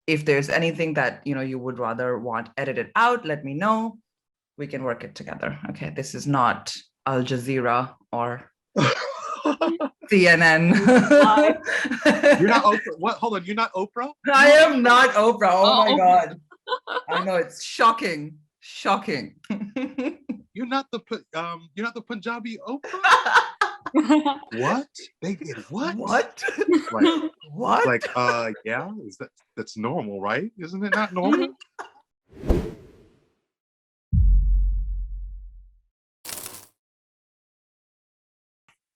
if there's anything that, you would rather want edited out, let me know. We can work it together. Okay, this is not Al Jazeera or CNN. You're not Oprah. What? Hold on, you're not Oprah? I am not Oprah. Oh my God. I know, it's shocking. Shocking. You're not the Punjabi Oprah? What? They did what? What? Like, what? Like, yeah, that's normal, right? Isn't it not normal?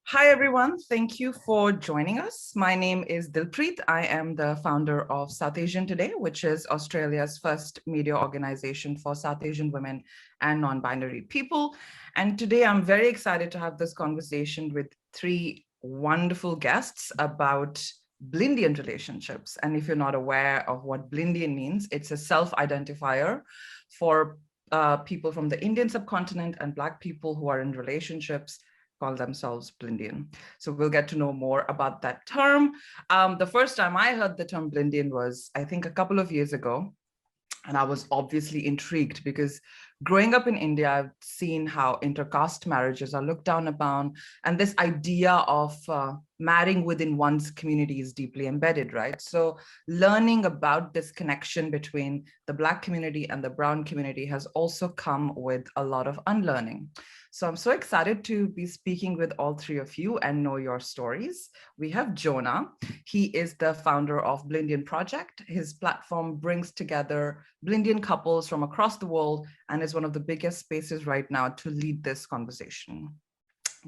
Hi, everyone. Thank you for joining us. My name is Dilpreet. I am the founder of South Asian Today, which is Australia's first media organization for South Asian women and non-binary people. And today I'm very excited to have this conversation with three wonderful guests about Blindian relationships. And if you're not aware of what Blindian means, it's a self-identifier for people from the Indian subcontinent and Black people who are in relationships call themselves Blindian. So we'll get to know more about that term. The first time I heard the term Blindian was, I think, a couple of years ago. And I was obviously intrigued because growing up in India, I've seen how intercaste marriages are looked down upon. And this idea of marrying within one's community is deeply embedded, right? So learning about this connection between the Black community and the brown community has also come with a lot of unlearning. So I'm so excited to be speaking with all three of you and know your stories. We have Jonah. He is the founder of Blindian Project. His platform brings together Blindian couples from across the world and is one of the biggest spaces right now to lead this conversation.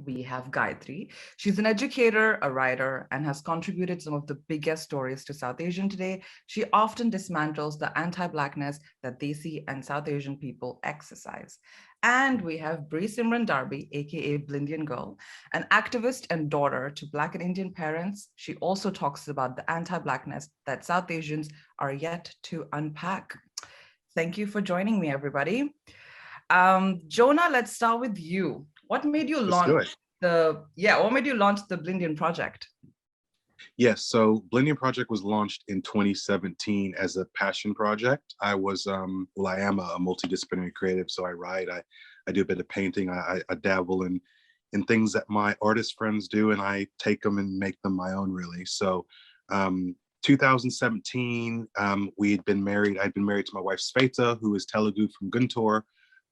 We have Gayatri. She's an educator, a writer, and has contributed some of the biggest stories to South Asian Today. She often dismantles the anti-Blackness that Desi and South Asian people exercise. And we have Bree Simran Darby, aka Blindian Girl, an activist and daughter to Black and Indian parents. She also talks about the anti-Blackness that South Asians are yet to unpack. Thank you for joining me, everybody. Jonah, let's start with you. What made you launch the Blindian Project? Yes, so Blindian Project was launched in 2017 as a passion project. I was, I am a multidisciplinary creative, so I write, I do a bit of painting, I dabble in things that my artist friends do, and I take them and make them my own, really. So 2017, I'd been married to my wife, Sveta, who is Telugu from Guntur,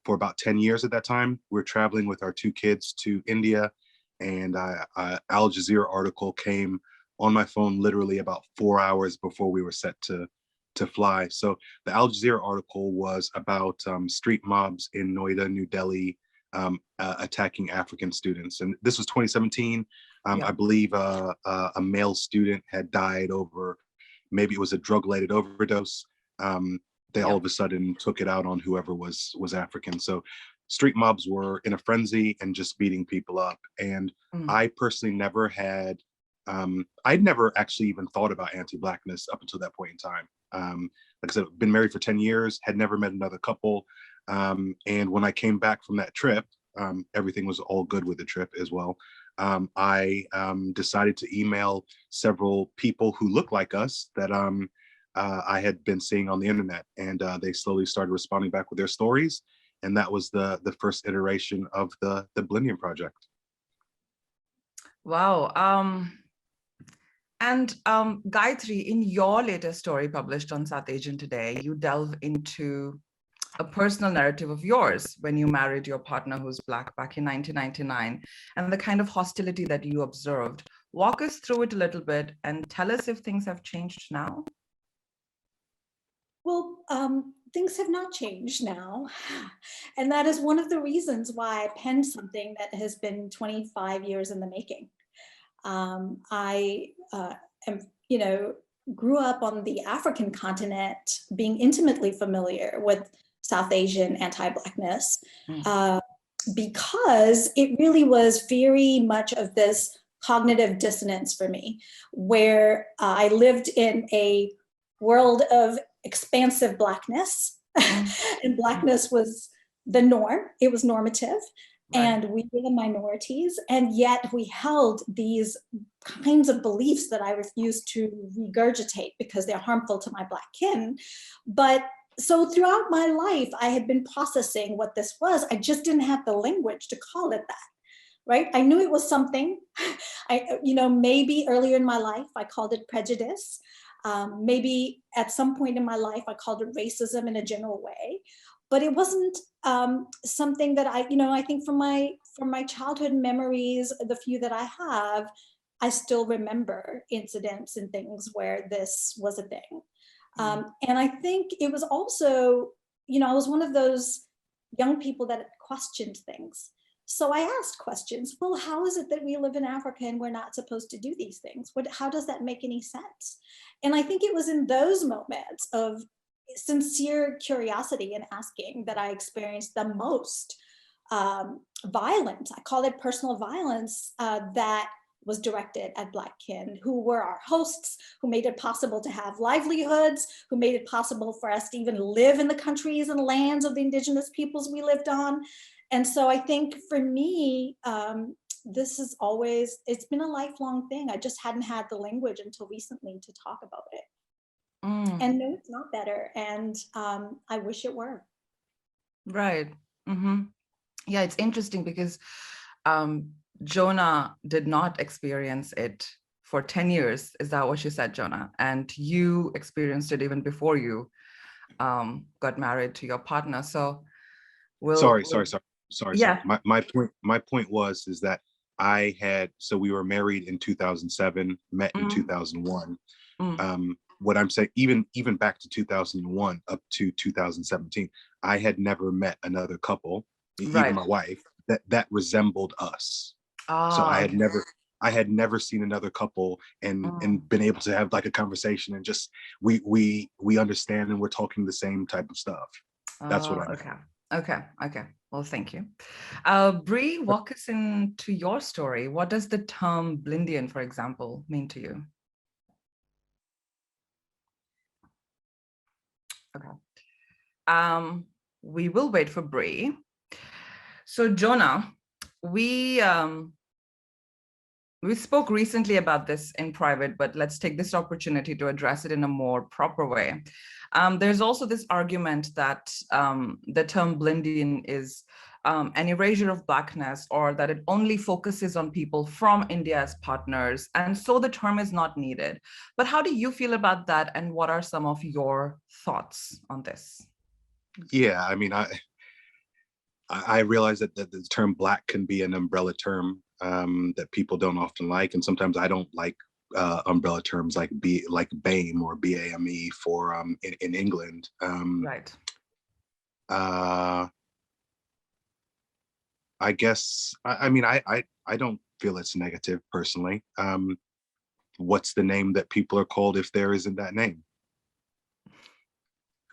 for about 10 years at that time. We were traveling with our two kids to India, and Al Jazeera article came on my phone literally about 4 hours before we were set to fly. So the Al Jazeera article was about street mobs in Noida, New Delhi, attacking African students. And this was 2017. I believe a male student had died over, maybe it was a drug-related overdose. They all of a sudden took it out on whoever was African. So street mobs were in a frenzy and just beating people up. And I personally never had, I'd never actually even thought about anti-Blackness up until that point in time. Like I said, I've been married for 10 years, had never met another couple. And when I came back from that trip, everything was all good with the trip as well. I decided to email several people who look like us that I had been seeing on the internet, and they slowly started responding back with their stories. And that was the first iteration of the Blindian Project. Wow. And Gayatri, in your latest story published on South Asian Today, you delve into a personal narrative of yours when you married your partner who's Black back in 1999 and the kind of hostility that you observed. Walk us through it a little bit and tell us if things have changed now. Well, things have not changed now. And that is one of the reasons why I penned something that has been 25 years in the making. I grew up on the African continent, being intimately familiar with South Asian anti-Blackness, because it really was very much of this cognitive dissonance for me, where I lived in a world of expansive Blackness, and Blackness was the norm. It was normative. And we were the minorities, and yet we held these kinds of beliefs that I refused to regurgitate because they're harmful to my Black kin. But so throughout my life, I had been processing what this was. I just didn't have the language to call it that, right? I knew it was something. Maybe earlier in my life, I called it prejudice. Maybe at some point in my life, I called it racism in a general way. But it wasn't something that I think from my childhood memories, the few that I have, I still remember incidents and things where this was a thing. And I think it was also, I was one of those young people that questioned things. So I asked questions. Well, how is it that we live in Africa and we're not supposed to do these things? How does that make any sense? And I think it was in those moments of sincere curiosity and asking that I experienced the most violence. I call it personal violence that was directed at Black kin, who were our hosts, who made it possible to have livelihoods, who made it possible for us to even live in the countries and lands of the indigenous peoples we lived on. And so I think for me, this is always, it's been a lifelong thing. I just hadn't had the language until recently to talk about it. And no, it's not better. And I wish it were. Right. Yeah, it's interesting because Jonah did not experience it for 10 years. Is that what you said, Jonah? And you experienced it even before you got married to your partner. So Sorry. Yeah. My point is that we were married in 2007, met in 2001. What I'm saying, even back to 2001 up to 2017, I had never met another couple, even my wife, that resembled us. So I had never seen another couple and been able to have like a conversation and just we understand and we're talking the same type of stuff. That's what I mean. Okay. Well, thank you. Bree, walk us into your story. What does the term Blindian, for example, mean to you? Okay. We will wait for Bree. So Jonah, we spoke recently about this in private, but let's take this opportunity to address it in a more proper way. There's also this argument that the term Blindian is an erasure of Blackness, or that it only focuses on people from India as partners, and so the term is not needed. But how do you feel about that, and what are some of your thoughts on this? Yeah, I mean, I realize that the term Black can be an umbrella term that people don't often like, and sometimes I don't like umbrella terms like BAME or BAME for in England. Right. I guess I don't feel it's negative personally. What's the name that people are called if there isn't that name?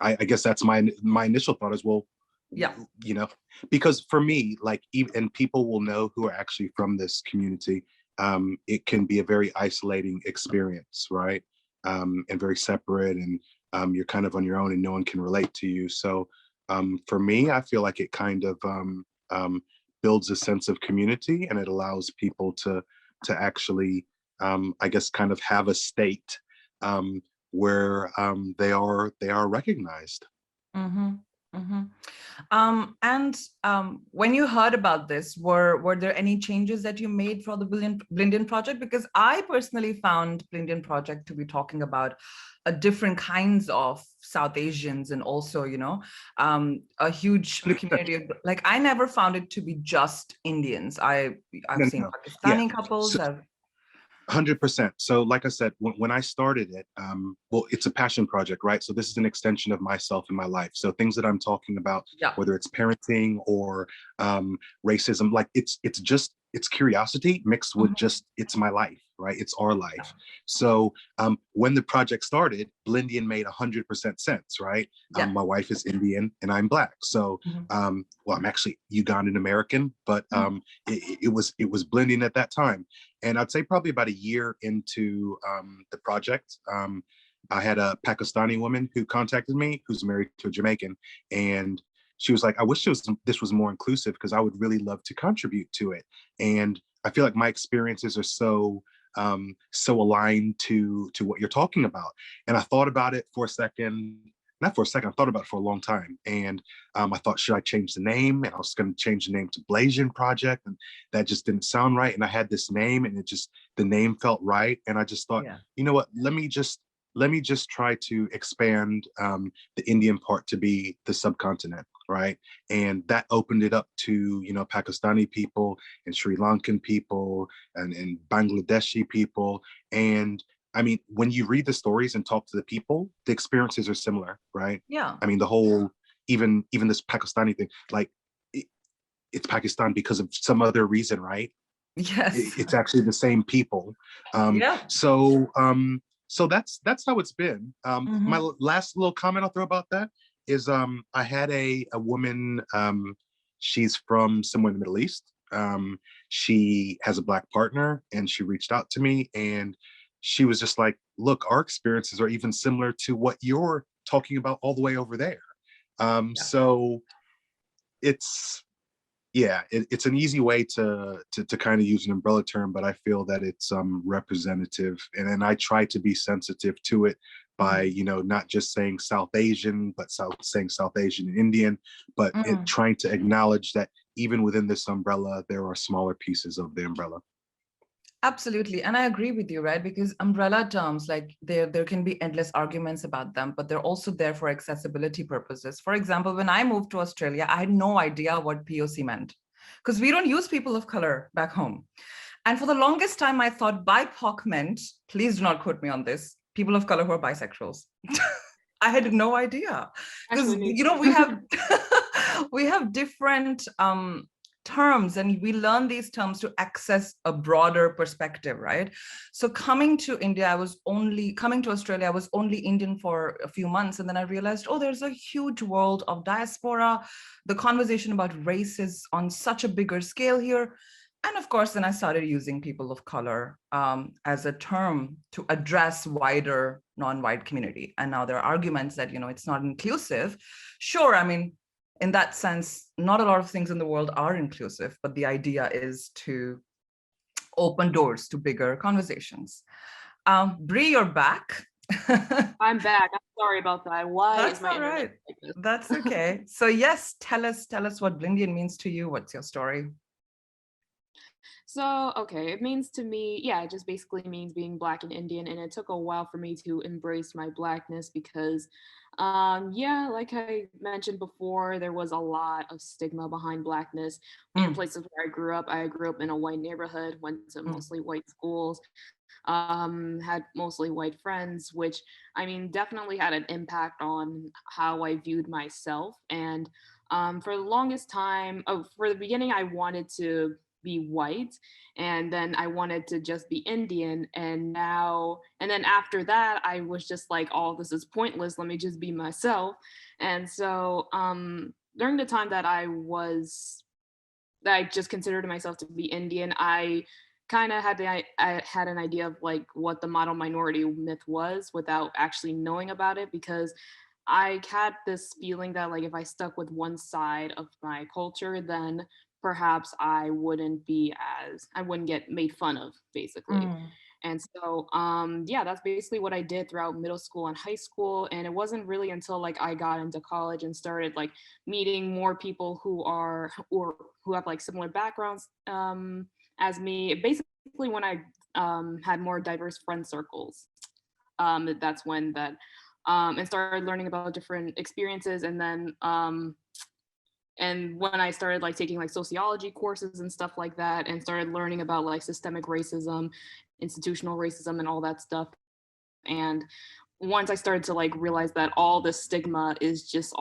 I guess that's my initial thought as well. Yeah. Because for me, like, and people will know who are actually from this community, it can be a very isolating experience, right? And very separate, and you're kind of on your own and no one can relate to you. So for me, I feel like it kind of builds a sense of community, and it allows people to actually, I guess, kind of have a state where they are recognized. And when you heard about this, were there any changes that you made for the Blindian project? Because I personally found Blindian project to be talking about different kinds of South Asians, and also, a huge community of, like, I never found it to be just Indians. I've seen Pakistani couples. 100%. So like I said, when I started it, well, it's a passion project, right? So this is an extension of myself and my life. So things that I'm talking about, whether it's parenting or racism, like it's curiosity mixed with just, it's my life, right? It's our life. So when the project started, Blindian made 100% sense, right? My wife is Indian and I'm Black. So, well, I'm actually Ugandan American, but it was Blindian at that time. And I'd say probably about a year into the project, I had a Pakistani woman who contacted me, who's married to a Jamaican, and she was like, I wish this was more inclusive because I would really love to contribute to it. And I feel like my experiences are so aligned to what you're talking about. And I thought about it for a second, not for a second, I thought about it for a long time. And I thought, should I change the name? And I was going to change the name to Blindian Project, and that just didn't sound right. And I had this name, and the name felt right. And I just thought, you know what, let me just try to expand the Indian part to be the subcontinent, right? And that opened it up to, Pakistani people and Sri Lankan people and Bangladeshi people. And I mean, when you read the stories and talk to the people, the experiences are similar, right? Yeah. I mean, the whole, even this Pakistani thing, like it's Pakistan because of some other reason, right? Yes. It's actually the same people. So that's how it's been. My last little comment I'll throw about that is I had a woman, she's from somewhere in the Middle East. She has a Black partner, and she reached out to me, and she was just like, look, our experiences are even similar to what you're talking about all the way over there. So it's, it's an easy way to kind of use an umbrella term, but I feel that it's representative, and I try to be sensitive to it by not just saying South Asian, but saying South Asian and Indian, but trying to acknowledge that even within this umbrella, there are smaller pieces of the umbrella. Absolutely. And I agree with you, right? Because umbrella terms, like there can be endless arguments about them, but they're also there for accessibility purposes. For example, when I moved to Australia, I had no idea what POC meant because we don't use people of color back home. And for the longest time, I thought BIPOC meant, please do not quote me on this, people of color who are bisexuals. I had no idea. Because, we have different terms, and we learn these terms to access a broader perspective, right? So coming to Australia, I was only Indian for a few months, and then I realized, oh, there's a huge world of diaspora. The conversation about race is on such a bigger scale here. And of course, then I started using people of color as a term to address wider non-white community. And now there are arguments that, it's not inclusive. Sure, I mean, in that sense, not a lot of things in the world are inclusive, but the idea is to open doors to bigger conversations. Bree, you're back. I'm back. I'm sorry about that. Why That's is my internet right. like this? That's okay. So yes, tell us what Blindian means to you. What's your story? So, okay, it means to me, it just basically means being Black and Indian. And it took a while for me to embrace my Blackness because, like I mentioned before, there was a lot of stigma behind Blackness in places where I grew up. I grew up in a white neighborhood, went to mostly white schools, had mostly white friends, which, I mean, definitely had an impact on how I viewed myself. And for the longest time, for the beginning, I wanted to be white, and then I wanted to just be Indian, and then after that I was just like, oh, this is pointless, let me just be myself. And so during the time that I just considered myself to be Indian, I kind of I had an idea of like what the model minority myth was without actually knowing about it, because I had this feeling that like if I stuck with one side of my culture, then perhaps I wouldn't get made fun of, basically. And so, that's basically what I did throughout middle school and high school. And it wasn't really until like I got into college and started like meeting more people who have like similar backgrounds as me. Basically, when I had more diverse friend circles, that's when and started learning about different experiences. And then and when I started like taking like sociology courses and stuff like that, and started learning about like systemic racism, institutional racism, and all that stuff. And once I started to like realize that all this stigma is just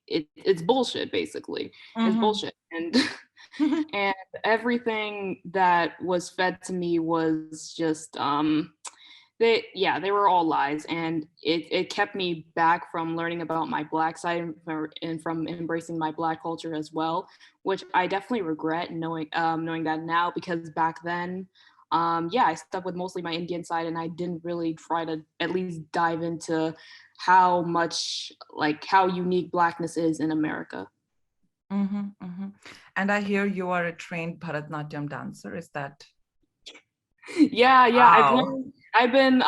it's bullshit, basically. It's bullshit. And and everything that was fed to me was just they were all lies, and it kept me back from learning about my Black side and from embracing my Black culture as well, which I definitely regret knowing that now, because back then, I stuck with mostly my Indian side, and I didn't really try to at least dive into how much, like how unique Blackness is in America. And I hear you are a trained Bharatanatyam dancer. Is that? Yeah, Wow. I've been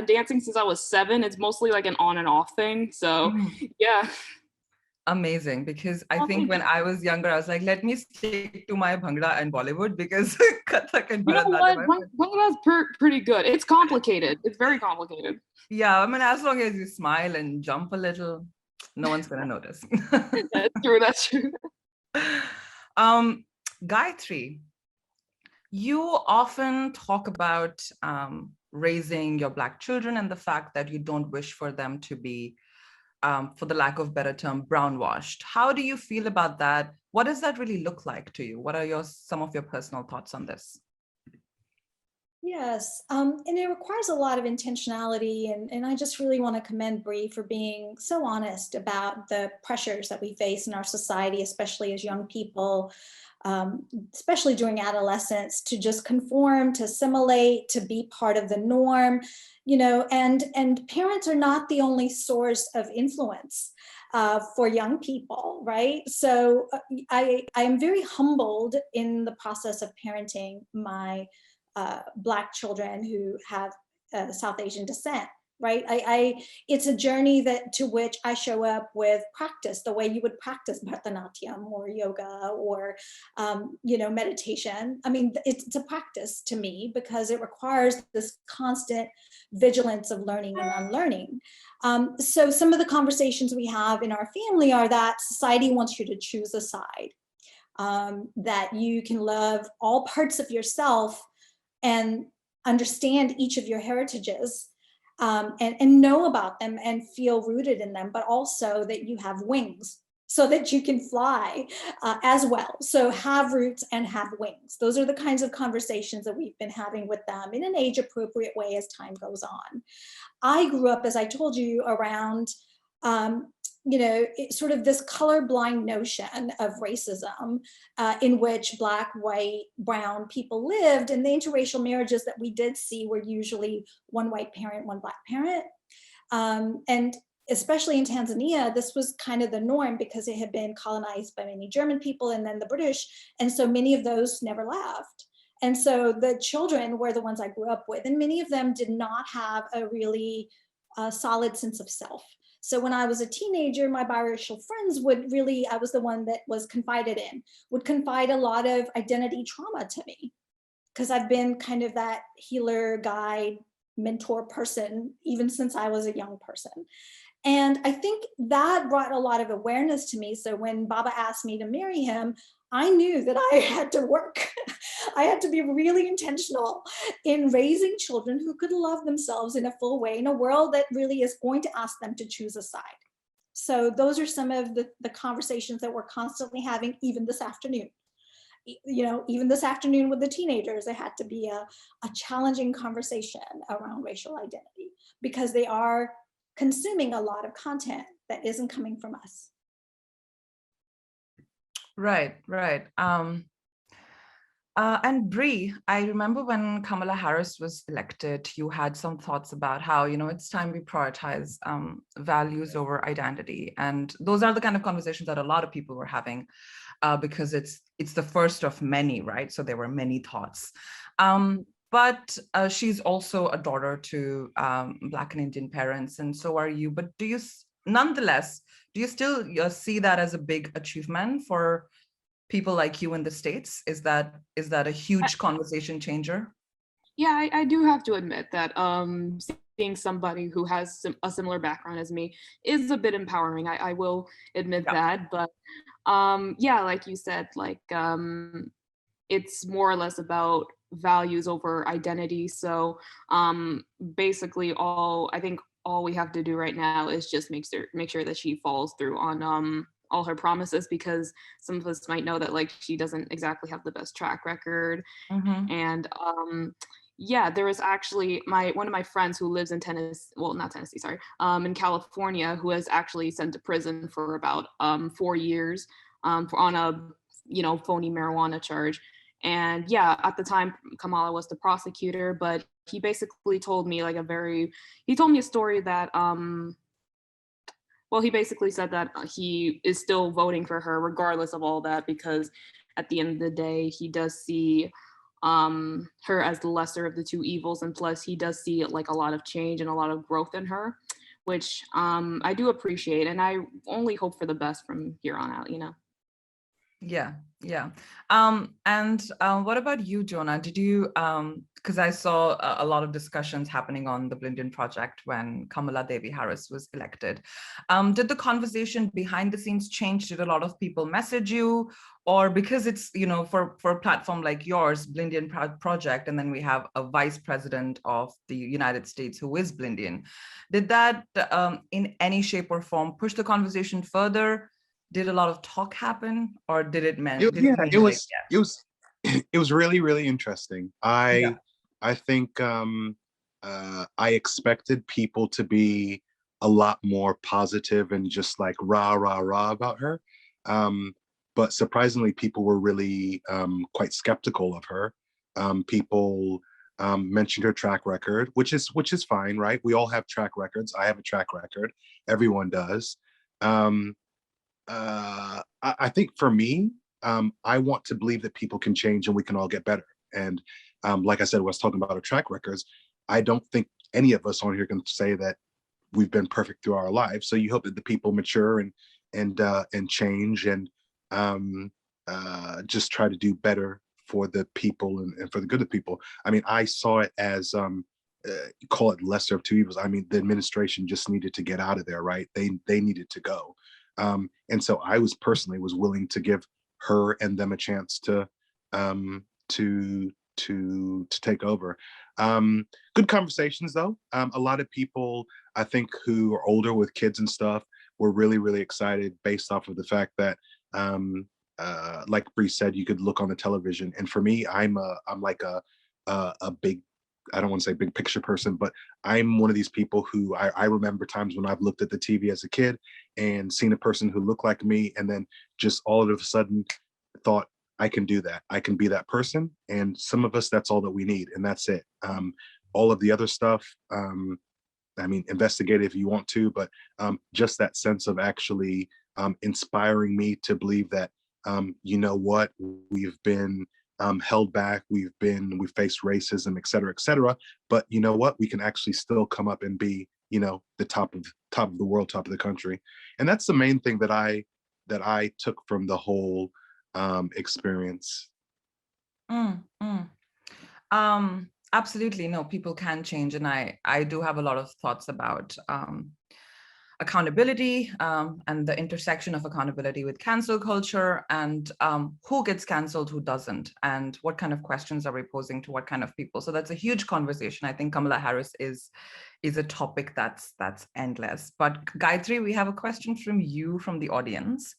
dancing since I was 7. It's mostly like an on and off thing. So yeah. Amazing, because I Oh, think when I was younger, I was like, let me stick to my Bhangra and Bollywood, because Kathak and you know what? Bharatanatyam. Bangla's pretty good. It's complicated. It's very complicated. Yeah, I mean, as long as you smile and jump a little, no one's gonna notice. That's true. That's true. Gayatri, you often talk about raising your Black children and the fact that you don't wish for them to be, for the lack of better term, brown-washed. How do you feel about that? What does that really look like to you? What are some of your personal thoughts on this? Yes, and it requires a lot of intentionality, and I just really want to commend Bree for being so honest about the pressures that we face in our society, especially as young people, especially during adolescence, to just conform, to assimilate, to be part of the norm, you know, and parents are not the only source of influence for young people, right? So I am very humbled in the process of parenting my Black children who have South Asian descent, right? It's a journey to which I show up with practice, the way you would practice Bharatanatyam or yoga or, you know, meditation. I mean, it's a practice to me because it requires this constant vigilance of learning and unlearning. So some of the conversations we have in our family are that society wants you to choose a side, that you can love all parts of yourself and understand each of your heritages, and know about them and feel rooted in them, but also that you have wings so that you can fly as well. So have roots and have wings. Those are the kinds of conversations that we've been having with them in an age appropriate way as time goes on. I grew up, as I told you, around you know, sort of this colorblind notion of racism in which Black, white, brown people lived, and the interracial marriages that we did see were usually one white parent, one Black parent. And especially in Tanzania, this was kind of the norm because it had been colonized by many German people and then the British. And so many of those never left. And so the children were the ones I grew up with, and many of them did not have a really solid sense of self. So when I was a teenager, my biracial friends would really, I was the one that was confided in, would confide a lot of identity trauma to me, because I've been kind of that healer, guide, mentor person, even since I was a young person. And I think that brought a lot of awareness to me. So when Baba asked me to marry him, I knew that I had to work. I had to be really intentional in raising children who could love themselves in a full way in a world that really is going to ask them to choose a side. So those are some of the conversations that we're constantly having, even this afternoon. You know, even this afternoon with the teenagers, it had to be a challenging conversation around racial identity because they are consuming a lot of content that isn't coming from us. Right, right. And Bree, I remember when Kamala Harris was elected, you had some thoughts about how, you know, it's time we prioritize values over identity. And those are the kind of conversations that a lot of people were having because it's the first of many, right? So there were many thoughts. But she's also a daughter to Black and Indian parents, and so are you. But do you, nonetheless, do you still see that as a big achievement for people like you in the States? Is that a huge conversation changer? Yeah, I do have to admit that seeing somebody who has a similar background as me is a bit empowering. I will admit that, but yeah, like you said, like it's more or less about values over identity. So basically I think all we have to do right now is just make sure that she follows through on all her promises, because some of us might know that like she doesn't exactly have the best track record. And yeah, there was actually one of my friends who lives in Tennessee, well, not Tennessee, sorry, in California, who was actually sent to prison for about 4 years on a, you know, phony marijuana charge. And yeah, at the time, Kamala was the prosecutor, but he basically told me like he told me a story that, well, he basically said that he is still voting for her regardless of all that, because at the end of the day, he does see her as the lesser of the two evils. And plus he does see like a lot of change and a lot of growth in her, which I do appreciate. And I only hope for the best from here on out, you know? Yeah, yeah. And what about you, Jonah? Did you, because I saw a lot of discussions happening on the Blindian project when Kamala Harris was elected. Did the conversation behind the scenes change? Did a lot of people message you? Or because it's, you know, for a platform like yours, Blindian project, and then we have a vice president of the United States who is Blindian. Did that in any shape or form push the conversation further? Did a lot of talk happen, or did it mean? It was really, really interesting. I think I expected people to be a lot more positive and just like rah rah rah about her, but surprisingly, people were really quite skeptical of her. People mentioned her track record, which is fine, right? We all have track records. I have a track record. Everyone does. I think for me, I want to believe that people can change and we can all get better. And like I said, when I was talking about our track records, I don't think any of us on here can say that we've been perfect through our lives. So you hope that the people mature and change and just try to do better for the people and for the good of people. I mean, I saw it as call it lesser of two evils. I mean, the administration just needed to get out of there, right? They needed to go. And so I was personally willing to give her and them a chance to take over. Good conversations though. A lot of people, I think, who are older with kids and stuff were really, really excited based off of the fact that, like Bree said, you could look on the television. And for me, I'm like a big, I don't want to say big picture person, but I'm one of these people who I remember times when I've looked at the TV as a kid and seen a person who looked like me, and then just all of a sudden thought, I can do that. I can be that person. And some of us, that's all that we need. And that's it. All of the other stuff, I mean, investigate it if you want to, but just that sense of actually inspiring me to believe that, you know what, we've been held back, we've faced racism, et cetera, but you know what, we can actually still come up and be, you know, the top of the world, top of the country. And that's the main thing that I took from the whole experience. Absolutely, no, people can change, and I do have a lot of thoughts about accountability and the intersection of accountability with cancel culture, and who gets canceled, who doesn't, and what kind of questions are we posing to what kind of people. So that's a huge conversation. I think Kamala Harris is a topic that's endless. But Gayatri, we have a question from you from the audience.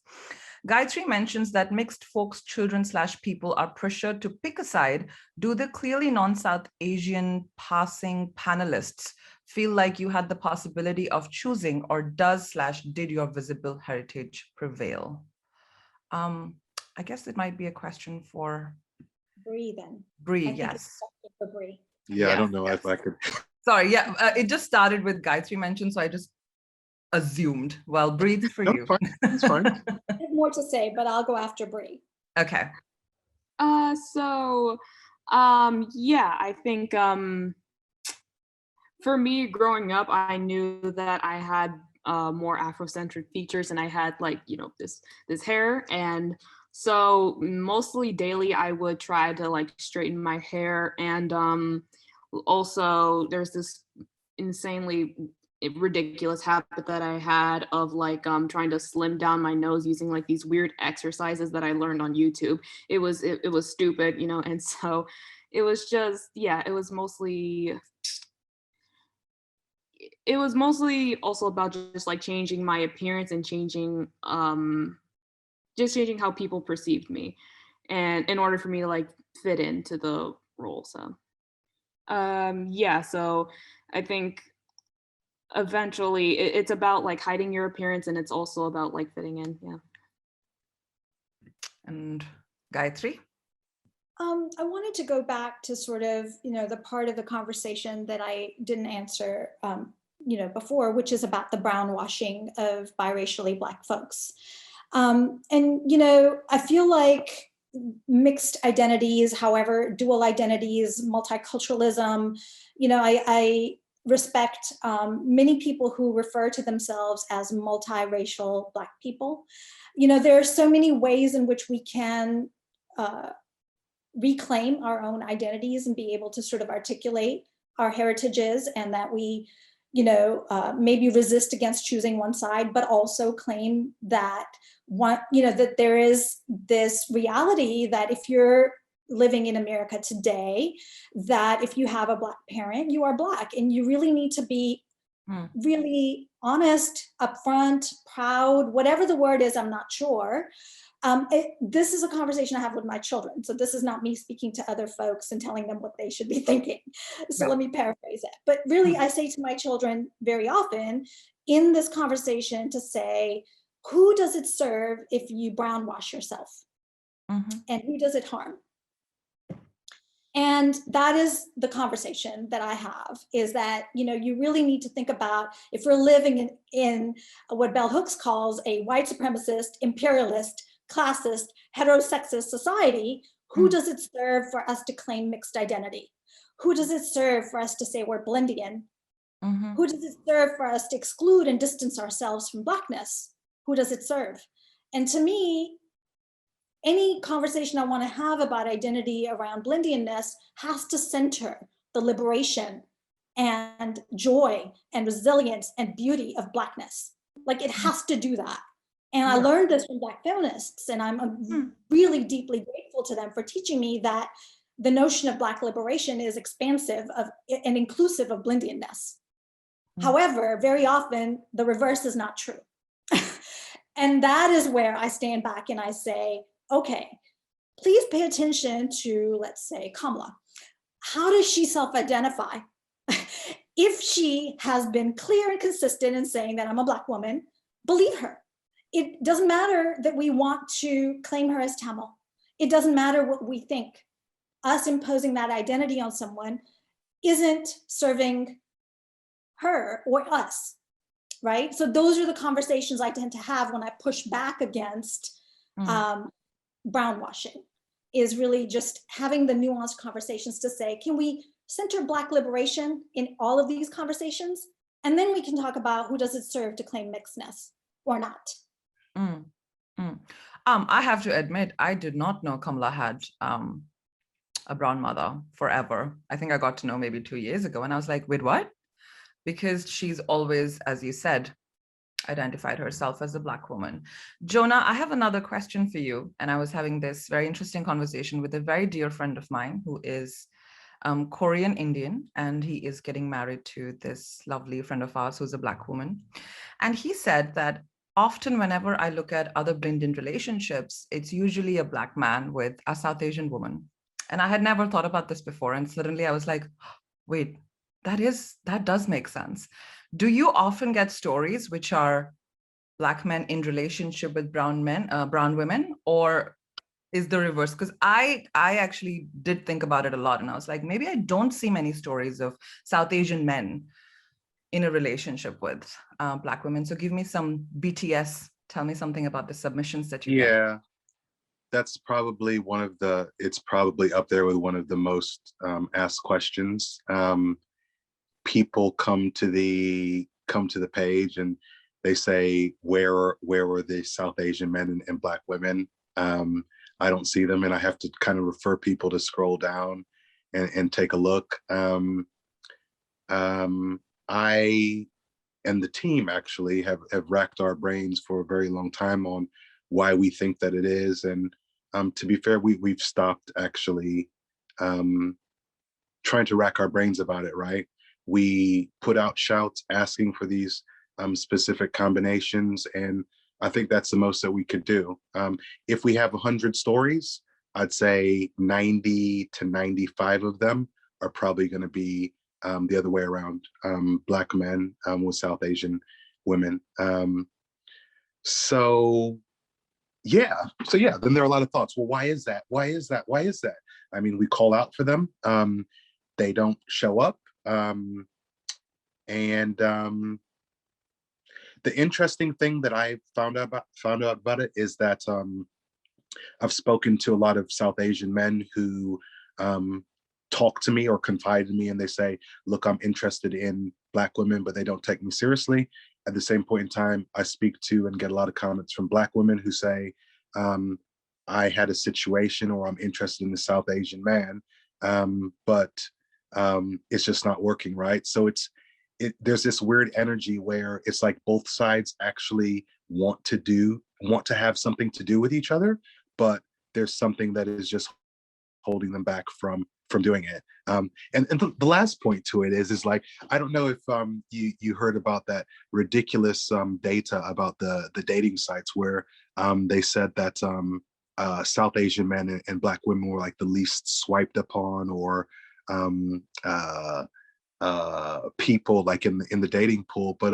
Gayatri mentions that mixed folks, children / people are pressured to pick a side. Do the clearly non-South Asian passing panelists feel like you had the possibility of choosing, or did your visible heritage prevail? I guess it might be a question for Bree then. Bree, yes. For Bree. Yeah, I don't know if I could. Sorry, yeah, it just started with Gayatri mentioned, so I just assumed. Well, breathe for you. It's fine. I have more to say, but I'll go after Bree. Okay. Yeah, I think for me growing up, I knew that I had more Afrocentric features, and I had like, you know, this hair, and so mostly daily I would try to like straighten my hair, and also there's this insanely ridiculous habit that I had of like trying to slim down my nose using like these weird exercises that I learned on YouTube. It was stupid, you know, and so it was just, yeah, it was mostly also about just like changing my appearance and changing how people perceived me, and in order for me to like fit into the role. So yeah, so I think eventually it's about like hiding your appearance, and it's also about like fitting in. Yeah. And Gayatri? I wanted to go back to sort of, the part of the conversation that I didn't answer, before, which is about the brown washing of biracially Black folks. And, I feel like mixed identities, however, dual identities, multiculturalism, I respect many people who refer to themselves as multiracial Black people. There are so many ways in which we can reclaim our own identities and be able to sort of articulate our heritages, and that we, maybe resist against choosing one side, but also claim that that there is this reality that if you're living in America today, that if you have a Black parent, you are Black, and you really need to be really honest, upfront, proud, whatever the word is, I'm not sure. This is a conversation I have with my children. So this is not me speaking to other folks and telling them what they should be thinking. So let me paraphrase it. But really, I say to my children very often in this conversation to say, who does it serve if you brown wash yourself? And who does it harm? And that is the conversation that I have, is that, you really need to think about, if we're living in what Bell Hooks calls a white supremacist, imperialist, classist, heterosexist society, who does it serve for us to claim mixed identity? Who does it serve for us to say we're Blindian? Who does it serve for us to exclude and distance ourselves from Blackness? Who does it serve? And to me, any conversation I want to have about identity around Blindianness has to center the liberation and joy and resilience and beauty of Blackness. Like, it has to do that. And I learned this from Black feminists, and I'm really deeply grateful to them for teaching me that the notion of Black liberation is expansive of and inclusive of Blindianness. However, very often the reverse is not true. And that is where I stand back and I say, okay, please pay attention to, let's say, Kamala. How does she self-identify? If she has been clear and consistent in saying that I'm a Black woman, believe her. It doesn't matter that we want to claim her as Tamil. It doesn't matter what we think. Us imposing that identity on someone isn't serving her or us, right? So those are the conversations I tend to have when I push back against brown washing, is really just having the nuanced conversations to say, can we center Black liberation in all of these conversations? And then we can talk about who does it serve to claim mixedness or not. I have to admit, I did not know Kamala had a brown mother forever. I think I got to know maybe 2 years ago, and I was like, wait, what? Because she's always, as you said, identified herself as a Black woman. Jonah, I have another question for you. And I was having this very interesting conversation with a very dear friend of mine who is Korean Indian, and he is getting married to this lovely friend of ours who's a Black woman. And he said that often whenever I look at other Blindian relationships, it's usually a Black man with a South Asian woman. And I had never thought about this before. And suddenly I was like, wait, that does make sense. Do you often get stories which are Black men in relationship with brown women, or is the reverse? Because I actually did think about it a lot, and I was like, maybe I don't see many stories of South Asian men in a relationship with Black women. So give me some BTS. Tell me something about the submissions that you get. That's probably it's probably up there with one of the most asked questions. People come to the page and they say, where were the South Asian men and Black women? I don't see them, and I have to kind of refer people to scroll down and take a look. I and the team actually have racked our brains for a very long time on why we think that it is. And to be fair, we've stopped actually trying to rack our brains about it, right? We put out shouts asking for these specific combinations, and I think that's the most that we could do. If we have 100 stories, I'd say 90 to 95 of them are probably going to be the other way around, Black men with South Asian women. So yeah, then there are a lot of thoughts. Well, why is that? Why is that? Why is that? I mean, we call out for them. They don't show up. The interesting thing that I found out about it is that I've spoken to a lot of South Asian men who talk to me or confide in me, and they say, look, I'm interested in Black women, but they don't take me seriously. At the same point in time, I speak to and get a lot of comments from Black women who say, I had a situation, or I'm interested in the South Asian man, but it's just not working, right? So there's this weird energy where it's like both sides actually want to have something to do with each other, but there's something that is just holding them back from doing it. And the last point to it is like, I don't know if you heard about that ridiculous data about the dating sites where they said that South Asian men and Black women were like the least swiped upon, or people like in the dating pool. But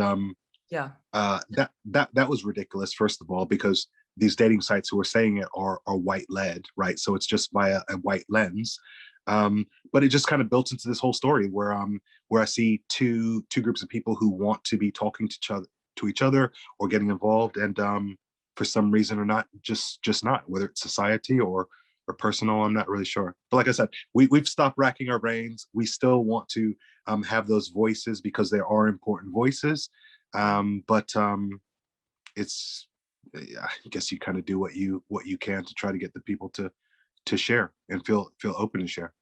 that was ridiculous, first of all, because these dating sites who are saying it are white led, right? So it's just via a white lens. But it just kind of built into this whole story where I see two groups of people who want to be talking to each other or getting involved, and for some reason or not, just not, whether it's society or personal, I'm not really sure. But like I said, we've stopped racking our brains. We still want to have those voices because there are important voices. But it's, I guess you kind of do what you can to try to get the people to share and feel open to share.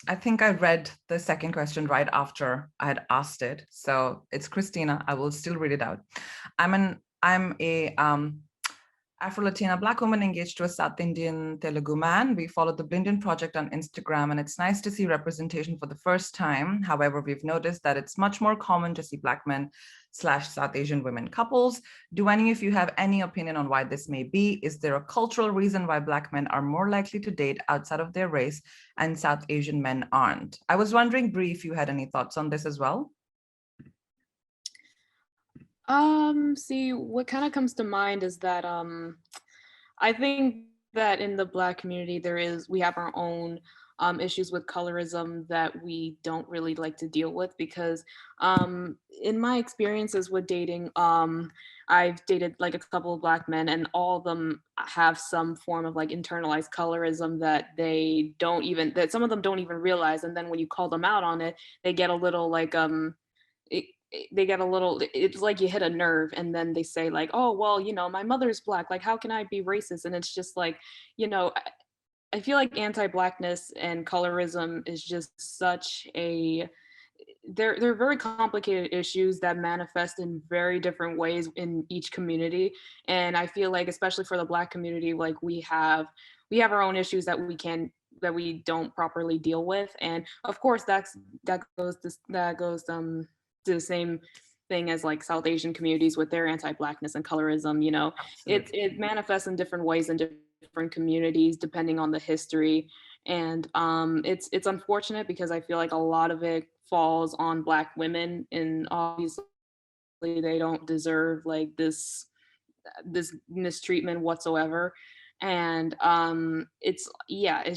I think I read the second question right after I had asked it. So it's Christina. I will still read it out. I'm a Afro-Latina Black woman engaged to a South Indian Telugu man. We followed the Blindian project on Instagram, and it's nice to see representation for the first time. However, we've noticed that it's much more common to see Black men / South Asian women couples. Do any of you have any opinion on why this may be? Is there a cultural reason why Black men are more likely to date outside of their race and South Asian men aren't? I was wondering, Bree, if you had any thoughts on this as well. See, what kind of comes to mind is that I think that in the Black community we have our own issues with colorism that we don't really like to deal with, because in my experiences with dating, I've dated like a couple of Black men, and all of them have some form of like internalized colorism that some of them don't even realize, and then when you call them out on it, they get a little like it's like you hit a nerve, and then they say like, oh, well, my mother's Black, like how can I be racist? And it's just like, I feel like anti-Blackness and colorism is just they're very complicated issues that manifest in very different ways in each community. And I feel like, especially for the Black community, like we have our own issues that we don't properly deal with. And of course that goes to the same thing as like South Asian communities with their anti-Blackness and colorism. It manifests in different ways in different communities depending on the history. And it's unfortunate because I feel like a lot of it falls on Black women, and obviously they don't deserve like this mistreatment whatsoever. And it's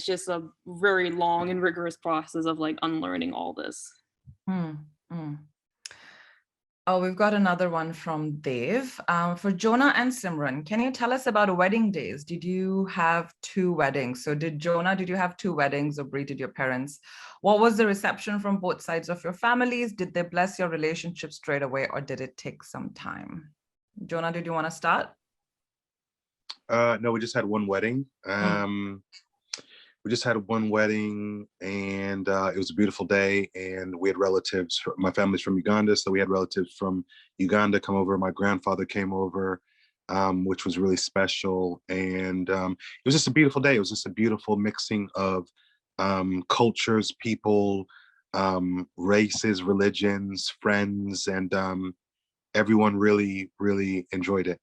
just a very long and rigorous process of like unlearning all this. Oh, we've got another one from Dave. For Jonah and Simran, can you tell us about wedding days? Did you have 2 weddings? So did you have 2 weddings, or Bree, did your parents? What was the reception from both sides of your families? Did they bless your relationship straight away, or did it take some time? Jonah, did you want to start? No, we just had one wedding. We just had one wedding, and it was a beautiful day, and we had relatives. My family's from Uganda, so we had relatives from Uganda come over. My grandfather came over, which was really special, and it was just a beautiful day. It was just a beautiful mixing of cultures, people, races, religions, friends, and everyone really, really enjoyed it.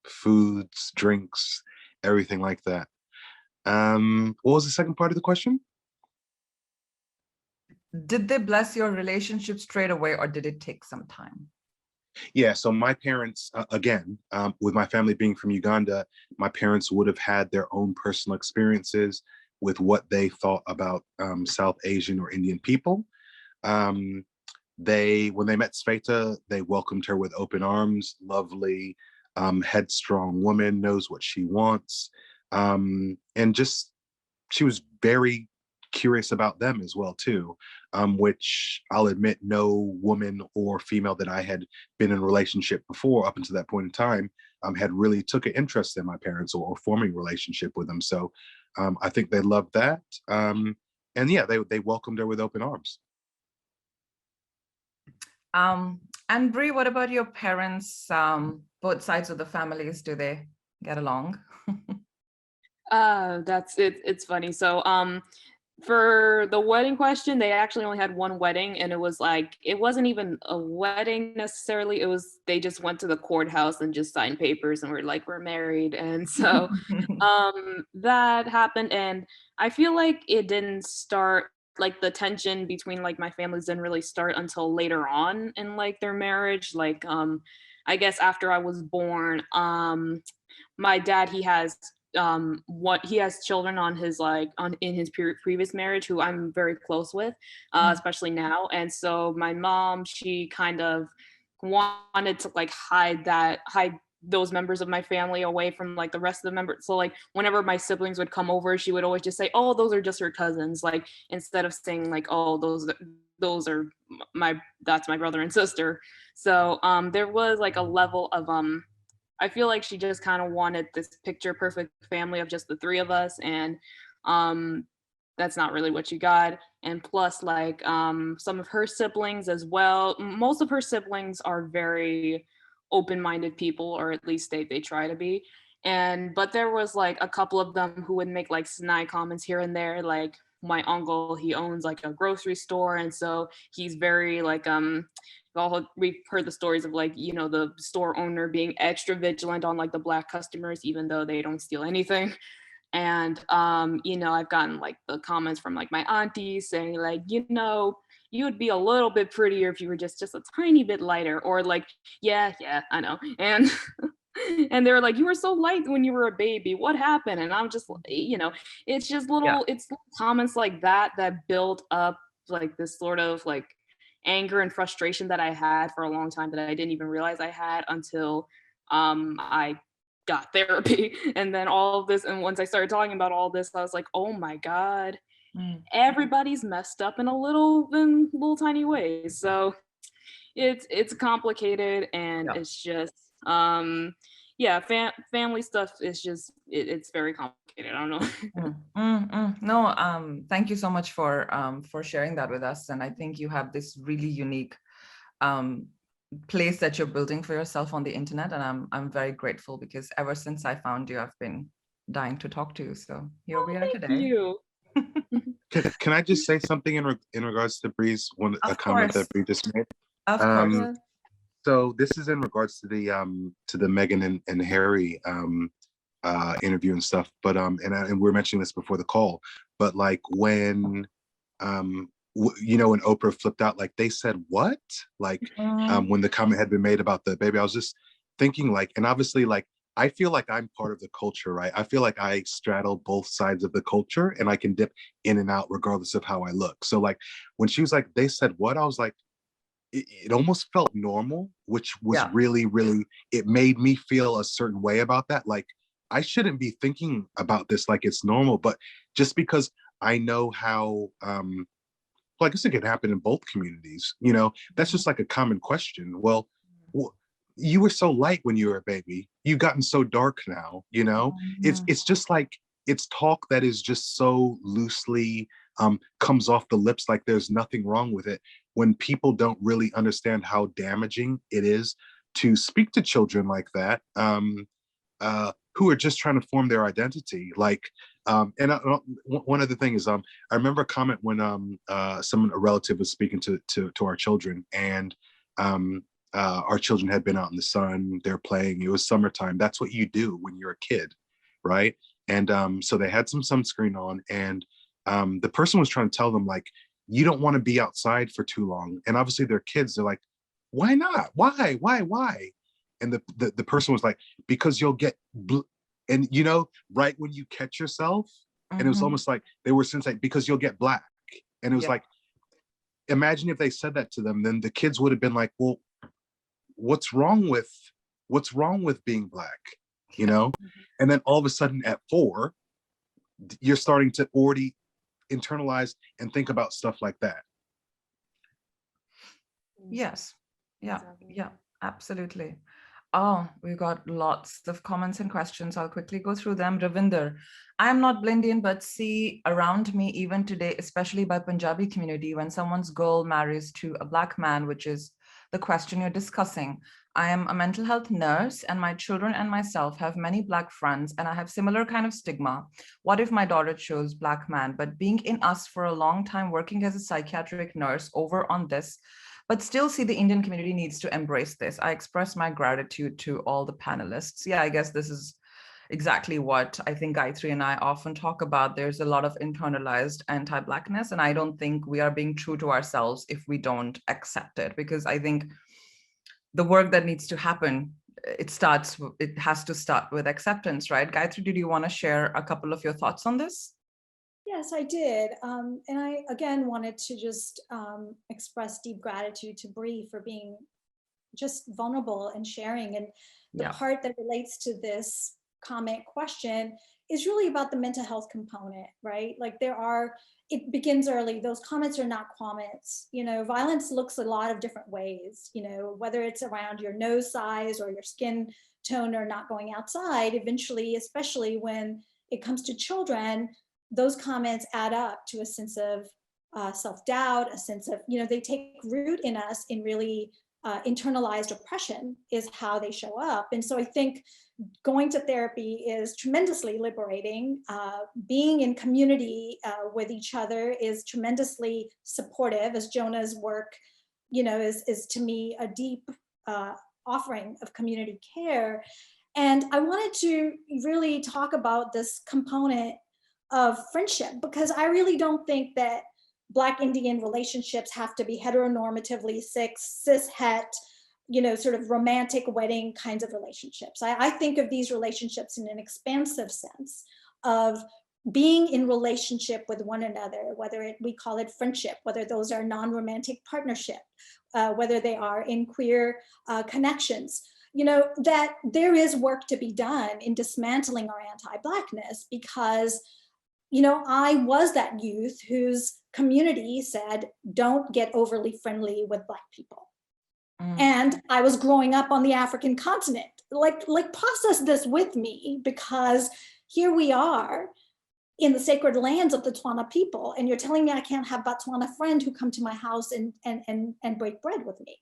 Foods, drinks, everything like that. What was the second part of the question? Did they bless your relationship straight away, or did it take some time? Yeah, so my parents, again, with my family being from Uganda, my parents would have had their own personal experiences with what they thought about South Asian or Indian people. Um, when they met Sveta, they welcomed her with open arms. Lovely, headstrong woman, knows what she wants, and just she was very curious about them as well too, which I'll admit no woman or female that I had been in a relationship before up until that point in time had really took an interest in my parents or forming a relationship with them. So I think they loved that, and yeah, they welcomed her with open arms. And Bree, what about your parents? Both sides of the families, do they get along? That's it. It's funny. So, for the wedding question, they actually only had one wedding, and it was like, it wasn't even a wedding necessarily. It was, they just went to the courthouse and just signed papers and were like, we're married. And so, that happened. And I feel like it didn't start, like the tension between like my families didn't really start until later on in like their marriage. Like, I guess after I was born, my dad, he has children on his like on in his previous marriage who I'm very close with, especially now. And so my mom, she kind of wanted to like hide those members of my family away from like the rest of the members. So like whenever my siblings would come over, she would always just say, oh, those are just her cousins, like instead of saying like, oh, those are that's my brother and sister. So there was like a level of I feel like she just kind of wanted this picture perfect family of just the three of us, and that's not really what you got. And plus, like some of her siblings as well. Most of her siblings are very open-minded people, or at least they try to be. But there was like a couple of them who would make like snide comments here and there. Like my uncle, he owns like a grocery store, and so he's very like we've heard the stories of like, you know, the store owner being extra vigilant on like the Black customers, even though they don't steal anything. And you know, I've gotten like the comments from like my aunties saying like, you know, you would be a little bit prettier if you were just a tiny bit lighter, or like, yeah, I know. And and they were like, you were so light when you were a baby, what happened? And I'm just, you know, it's just it's little comments like that build up like this sort of like anger and frustration that I had for a long time that I didn't even realize I had until I got therapy. And then all of this, and once I started talking about all this, I was like, oh my God, everybody's messed up in little tiny ways. So it's complicated, and it's just family stuff is just it's very complicated. I don't know. No, thank you so much for sharing that with us. And I think you have this really unique place that you're building for yourself on the internet, and I'm very grateful, because ever since I found you, I've been dying to talk to you. So here we are today. Thank you. Can I just say something in regards to Bree's a comment that Bree just made? Of course. So this is in regards to the Meghan and Harry interview and stuff. But and we were mentioning this before the call. But like when you know, when Oprah flipped out, like they said what? Like when the comment had been made about the baby, I was just thinking like, and obviously like I feel like I'm part of the culture, right? I feel like I straddle both sides of the culture, and I can dip in and out regardless of how I look. So like when she was like, they said what? I was like, it almost felt normal, which was really, really, it made me feel a certain way about that. Like I shouldn't be thinking about this like it's normal, but just because I know how, well, I guess it can happen in both communities, you know, that's just like a common question. Well, you were so light when you were a baby, you've gotten so dark now, you know. It's just like, it's talk that is just so loosely comes off the lips like there's nothing wrong with it, when people don't really understand how damaging it is to speak to children like that, who are just trying to form their identity. Like, and one other thing is, I remember a comment when a relative was speaking to our children, and our children had been out in the sun, they're playing, it was summertime. That's what you do when you're a kid, right? And so they had some sunscreen on, and the person was trying to tell them like, you don't want to be outside for too long. And obviously they're kids, they're like, why not? Why? And the person was like, because you'll get, and you know, right when you catch yourself, and it was almost like they were saying like, because you'll get black. And it was like, imagine if they said that to them, then the kids would have been like, well, what's wrong with being black, you know? And then all of a sudden at 4, you're starting to already internalize and think about stuff like that. Yes. Yeah. Yeah, absolutely. Oh, we got lots of comments and questions. I'll quickly go through them. Ravinder, I am not Blindian, but see around me even today, especially by Punjabi community, when someone's girl marries to a black man, which is the question you're discussing. I am a mental health nurse and my children and myself have many black friends and I have similar kind of stigma. What if my daughter chose black man, but being in us for a long time, working as a psychiatric nurse over on this, but still see the Indian community needs to embrace this. I express my gratitude to all the panelists. Yeah, I guess this is exactly what I think Gayatri and I often talk about. There's a lot of internalized anti-Blackness, and I don't think we are being true to ourselves if we don't accept it, because I think the work that needs to happen, it has to start with acceptance, right? Gayatri, did you want to share a couple of your thoughts on this? Yes, I did. And I, again, wanted to just express deep gratitude to Bree for being just vulnerable and sharing. And the part that relates to this comment question is really about the mental health component, right? Like it begins early. Those comments are not comments. You know, violence looks a lot of different ways, you know, whether it's around your nose size or your skin tone or not going outside, eventually, especially when it comes to children, those comments add up to a sense of self-doubt, a sense of, you know, they take root in us in really internalized oppression is how they show up. And so I think going to therapy is tremendously liberating. Being in community with each other is tremendously supportive, as Jonah's work, you know, is to me a deep offering of community care. And I wanted to really talk about this component of friendship, because I really don't think that Black Indian relationships have to be heteronormatively cis het, you know, sort of romantic wedding kinds of relationships. I think of these relationships in an expansive sense of being in relationship with one another, whether we call it friendship, whether those are non-romantic partnership, whether they are in queer connections, you know, that there is work to be done in dismantling our anti-Blackness, because you know, I was that youth whose community said, don't get overly friendly with Black people. And I was growing up on the African continent. Like process this with me, because here we are in the sacred lands of the Tswana people, and you're telling me I can't have Botswana friends who come to my house and break bread with me.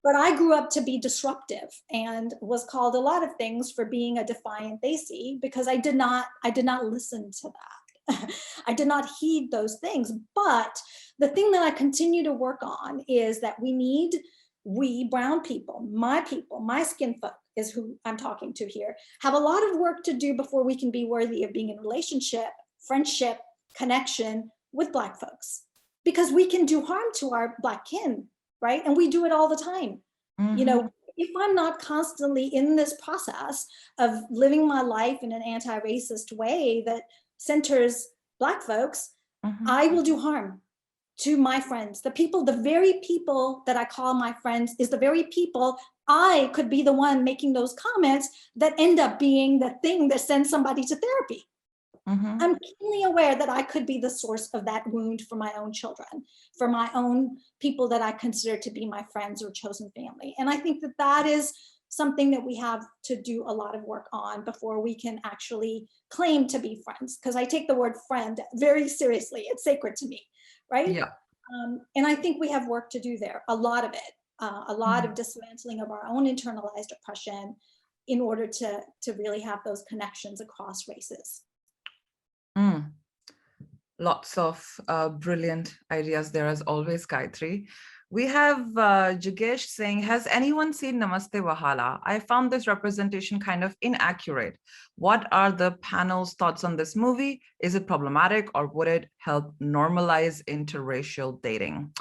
But I grew up to be disruptive and was called a lot of things for being a defiant Desi, because I did not listen to that. I did not heed those things. But the thing that I continue to work on is that we brown people, my skin folk is who I'm talking to here, have a lot of work to do before we can be worthy of being in relationship, friendship, connection with Black folks, because we can do harm to our Black kin. Right? And we do it all the time. You know, if I'm not constantly in this process of living my life in an anti-racist way that centers Black folks, I will do harm to my friends. The very people that I call my friends is the very people I could be the one making those comments that end up being the thing that sends somebody to therapy. I'm keenly aware that I could be the source of that wound for my own children, for my own people that I consider to be my friends or chosen family. And I think that that is something that we have to do a lot of work on before we can actually claim to be friends. Because I take the word friend very seriously. It's sacred to me, right? Yeah. And I think we have work to do there, a lot of it, a lot of dismantling of our own internalized oppression in order to really have those connections across races. Lots of brilliant ideas there as always, Gayatri. We have Jagesh saying, has anyone seen Namaste Wahala? I found this representation kind of inaccurate. What are the panel's thoughts on this movie? Is it problematic, or would it help normalize interracial dating?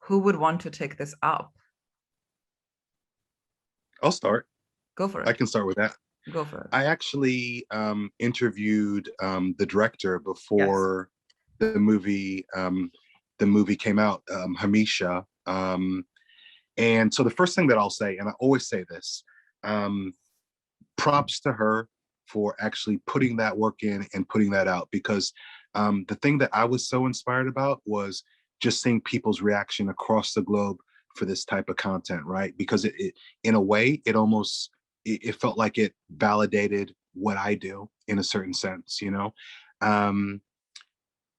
Who would want to take this up? I'll start. Go for I it. can start with that. Go for it. I actually interviewed the director before the movie came out, Hamisha. And so the first thing that I'll say, and I always say this, props to her for actually putting that work in and putting that out, because the thing that I was so inspired about was just seeing people's reaction across the globe for this type of content, right? Because it in a way, it felt like it validated what I do in a certain sense, you know?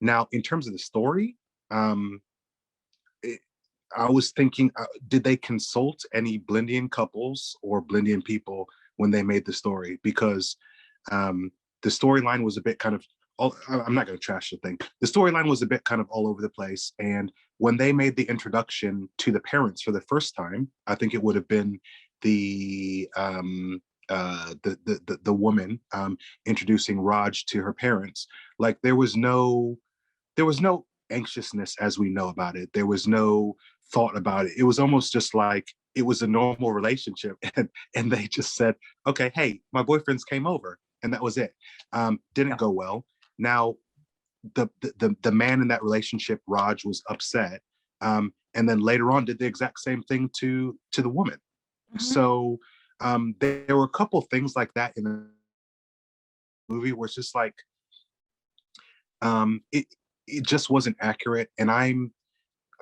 Now, in terms of the story, I was thinking, did they consult any Blindian couples or Blindian people when they made the story? Because the storyline was a bit kind of, I'm not going to trash the thing. The storyline was a bit kind of all over the place. And when they made the introduction to the parents for the first time, I think it would have been the woman introducing Raj to her parents. Like there was no anxiousness as we know about it. There was no thought about it. It was almost just like it was a normal relationship, and they just said, okay, hey, my boyfriends came over, and that was it. Didn't go well. Now the man in that relationship, Raj, was upset, and then later on did the exact same thing to the woman. So there were a couple things like that in the movie where it's just like it just wasn't accurate. And I'm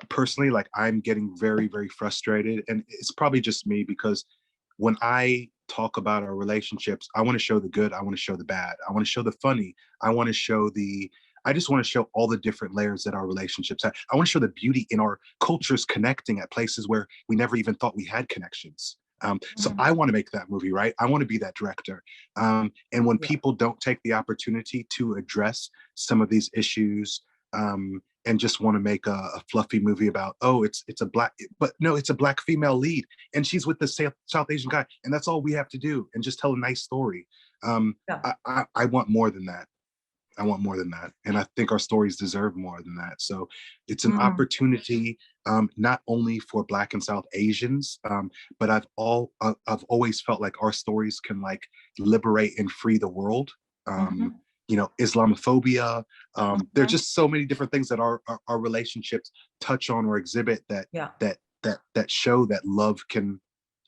personally, like, I'm getting very, very frustrated. And it's probably just me, because when I talk about our relationships, I want to show the good, I want to show the bad, I want to show the funny, I just want to show all the different layers that our relationships have. I want to show the beauty in our cultures connecting at places where we never even thought we had connections. So I want to make that movie, right? I want to be that director. And when people don't take the opportunity to address some of these issues, and just want to make a fluffy movie about, oh, it's a black, but no, it's a black female lead, and she's with the South Asian guy, and that's all we have to do, and just tell a nice story. I want more than that. I want more than that. And I think our stories deserve more than that. So it's an opportunity, not only for Black and South Asians, but I've always felt like our stories can like liberate and free the world. You know, Islamophobia. There are just so many different things that our relationships touch on or exhibit that show that love can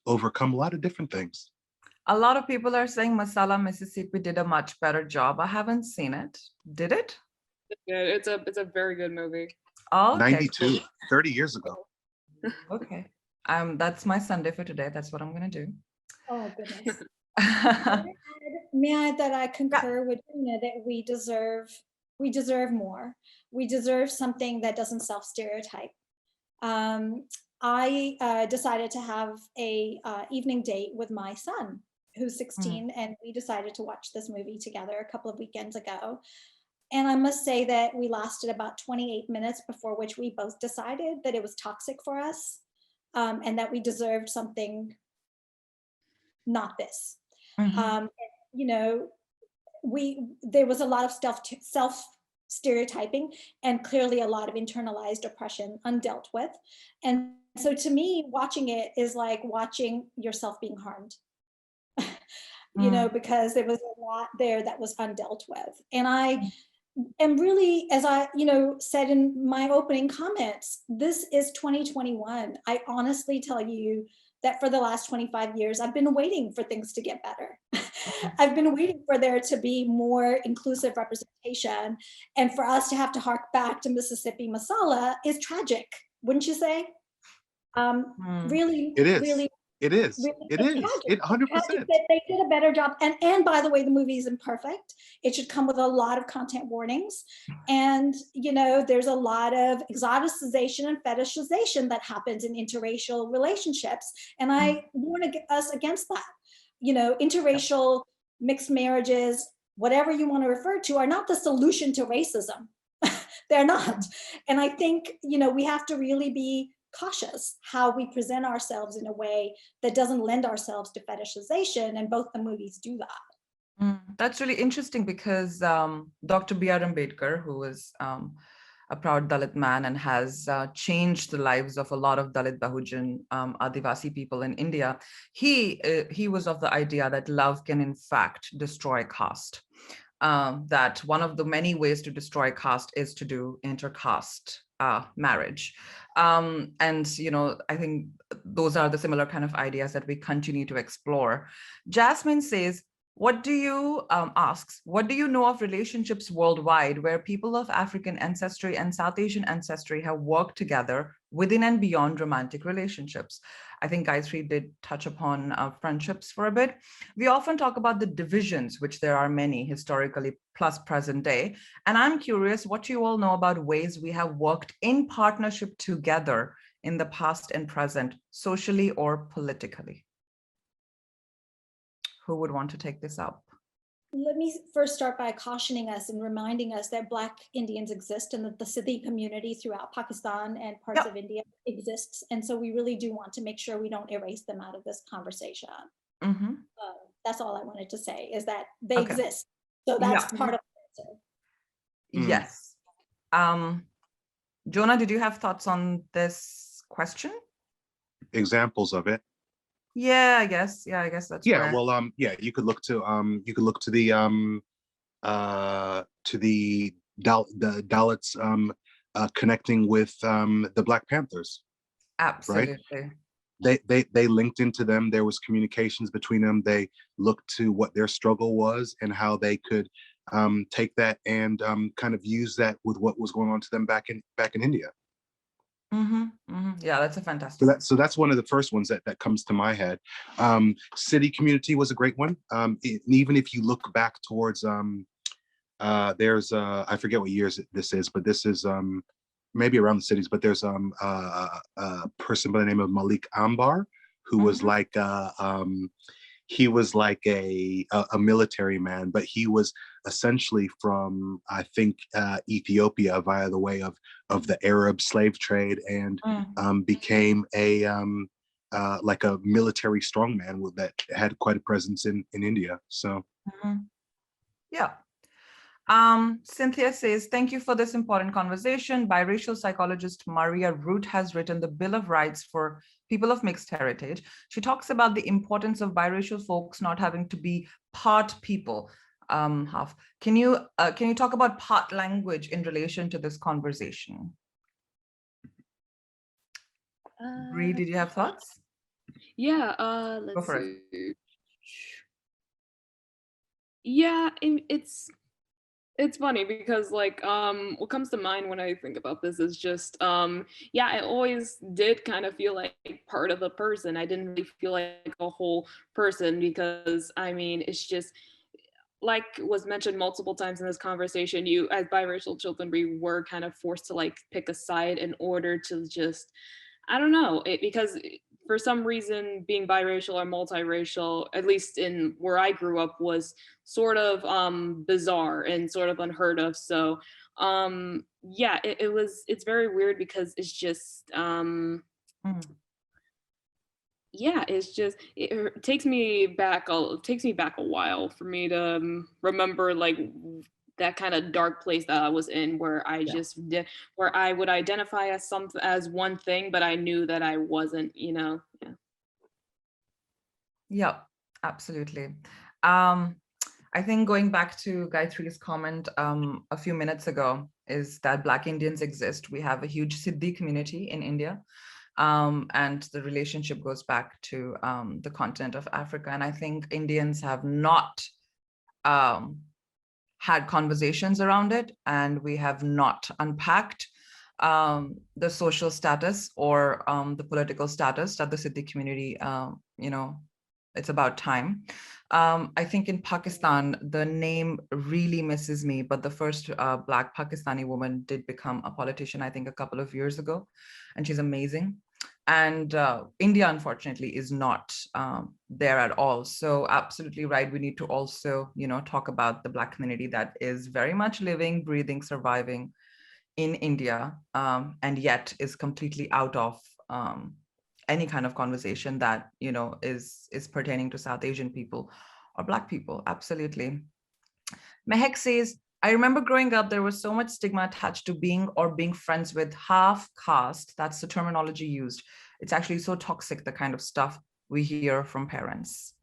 overcome a lot of different things. A lot of people are saying Masala Mississippi did a much better job. I haven't seen it. Did it? It's a very good movie. Oh, okay, 92, cool. 30 years ago. Okay. That's my Sunday for today. That's what I'm gonna do. Oh goodness. May I add that I concur with Gina that we deserve more. We deserve something that doesn't self-stereotype. I decided to have a evening date with my son, who's 16, and we decided to watch this movie together a couple of weekends ago. And I must say that we lasted about 28 minutes before which we both decided that it was toxic for us, and that we deserved something not this. You know, there was a lot of self stereotyping and clearly a lot of internalized oppression undealt with. And so to me, watching it is like watching yourself being harmed, you know, because there was a lot there that was undealt with. And I am really, as I, said in my opening comments, this is 2021. I honestly tell you that for the last 25 years, I've been waiting for things to get better. I've been waiting for there to be more inclusive representation. And for us to have to hark back to Mississippi Masala is tragic, wouldn't you say? Really, it is. Really, it is. really, It is. It 100%. They did a better job. And by the way, the movie is imperfect. It should come with a lot of content warnings. And, there's a lot of exoticization and fetishization that happens in interracial relationships. And I warn us against that. Interracial mixed marriages, whatever you want to refer to, are not the solution to racism. They're not. And I think, we have to really be cautious how we present ourselves in a way that doesn't lend ourselves to fetishization, and both the movies do that. That's really interesting because Dr. B.R. Ambedkar, who was a proud Dalit man and has changed the lives of a lot of Dalit Bahujan Adivasi people in India. He was of the idea that love can in fact destroy caste. That one of the many ways to destroy caste is to do intercaste marriage. And, you know, I think those are the similar kind of ideas that we continue to explore. Jasmine says, what do you, asks, what do you know of relationships worldwide where people of African ancestry and South Asian ancestry have worked together within and beyond romantic relationships? I think Gayatri did touch upon friendships for a bit. We often talk about the divisions, which there are many historically plus present day. And I'm curious what you all know about ways we have worked in partnership together in the past and present, socially or politically. Who would want to take this up? Let me first start by cautioning us and reminding us that Black Indians exist and that the Siddhi community throughout Pakistan and parts of India exists. And so we really do want to make sure we don't erase them out of this conversation. That's all I wanted to say, is that they exist. So that's part of the answer. Yes. Jonah, did you have thoughts on this question? Examples of it. Yeah, I guess that's yeah. Well, yeah, you could look to the Dalits connecting with the Black Panthers. Absolutely. Right? They linked into them. There was communications between them. They looked to what their struggle was and how they could take that and kind of use that with what was going on to them back in India. Yeah, that's a fantastic. So that's one of the first ones that comes to my head. City community was a great one. Even if you look back towards, there's I forget what years this is, but this is maybe around the cities. But there's a person by the name of Malik Ambar, who was like he was like a military man, but he was essentially from, I think, Ethiopia via the way of the Arab slave trade, and became a like a military strongman that had quite a presence in India. So yeah. Cynthia says, thank you for this important conversation. Biracial psychologist Maria Root has written the Bill of Rights for people of mixed heritage. She talks about the importance of biracial folks not having to be part people. Half. Can you talk about part language in relation to this conversation? Bree, did you have thoughts? Yeah, let's see. Yeah, it's funny because like what comes to mind when I think about this is just yeah, I always did kind of feel like part of a person. I didn't really feel like a whole person, because I mean, it's just like was mentioned multiple times in this conversation, you as biracial children, we were kind of forced to like pick a side in order to just, I don't know, because for some reason being biracial or multiracial, at least in where I grew up, was sort of bizarre and sort of unheard of. So yeah, it's very weird because it's just yeah, it's just, it takes me back a while for me to remember like that kind of dark place that I was in, where I just did, where I would identify as one thing, but I knew that I wasn't, you know. Yeah, absolutely. I think going back to Gayatri's comment a few minutes ago is that Black Indians exist. We have a huge Siddhi community in India. And the relationship goes back to the continent of Africa. And I think Indians have not had conversations around it, and we have not unpacked the social status or the political status that the Siddhi community, you know, it's about time. I think in Pakistan, the name really misses me, but the first Black Pakistani woman did become a politician, I think a couple of years ago, and she's amazing. And India, unfortunately, is not there at all. So absolutely right. We need to also, you know, talk about the Black community that is very much living, breathing, surviving in India, and yet is completely out of any kind of conversation that, you know, is pertaining to South Asian people or Black people. Absolutely. Mehek says, I remember growing up, there was so much stigma attached to being friends with half caste. That's the terminology used. It's actually so toxic, the kind of stuff we hear from parents.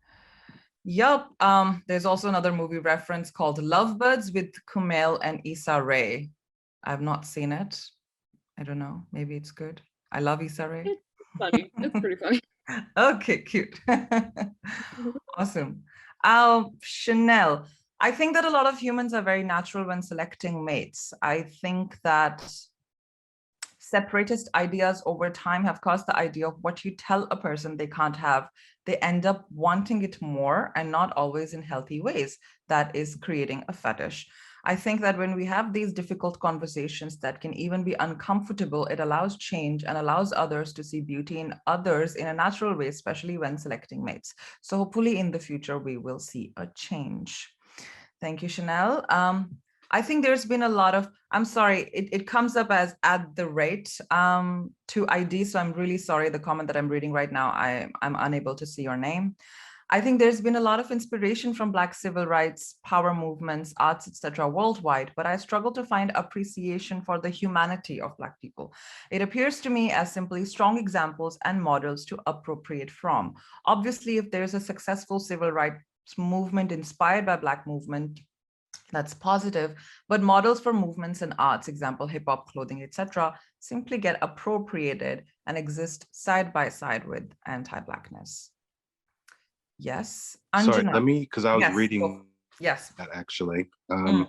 Yup. There's also another movie reference called Lovebirds with Kumail and Issa Rae. I've not seen it. I don't know. Maybe it's good. I love Issa Rae. It's funny. It's pretty funny. Okay, cute. Awesome. Chanel, I think that a lot of humans are very natural when selecting mates. I think that separatist ideas over time have caused the idea of what you tell a person they can't have. They end up wanting it more and not always in healthy ways. That is creating a fetish. I think that when we have these difficult conversations that can even be uncomfortable, it allows change and allows others to see beauty in others in a natural way, especially when selecting mates. So hopefully in the future, we will see a change. Thank you, Chanel. I think there's been a lot of, I'm sorry, it comes up as at the rate to ID. So I'm really sorry, the comment that I'm reading right now, I'm unable to see your name. I think there's been a lot of inspiration from Black civil rights, power movements, arts, etc. worldwide, but I struggle to find appreciation for the humanity of Black people. It appears to me as simply strong examples and models to appropriate from. Obviously, if there's a successful civil rights movement inspired by Black movement, that's positive, but models for movements and arts, example, hip hop, clothing, etc., simply get appropriated and exist side by side with anti-Blackness. Yes. Anjana. Sorry, let me, because I was reading yes. that actually. I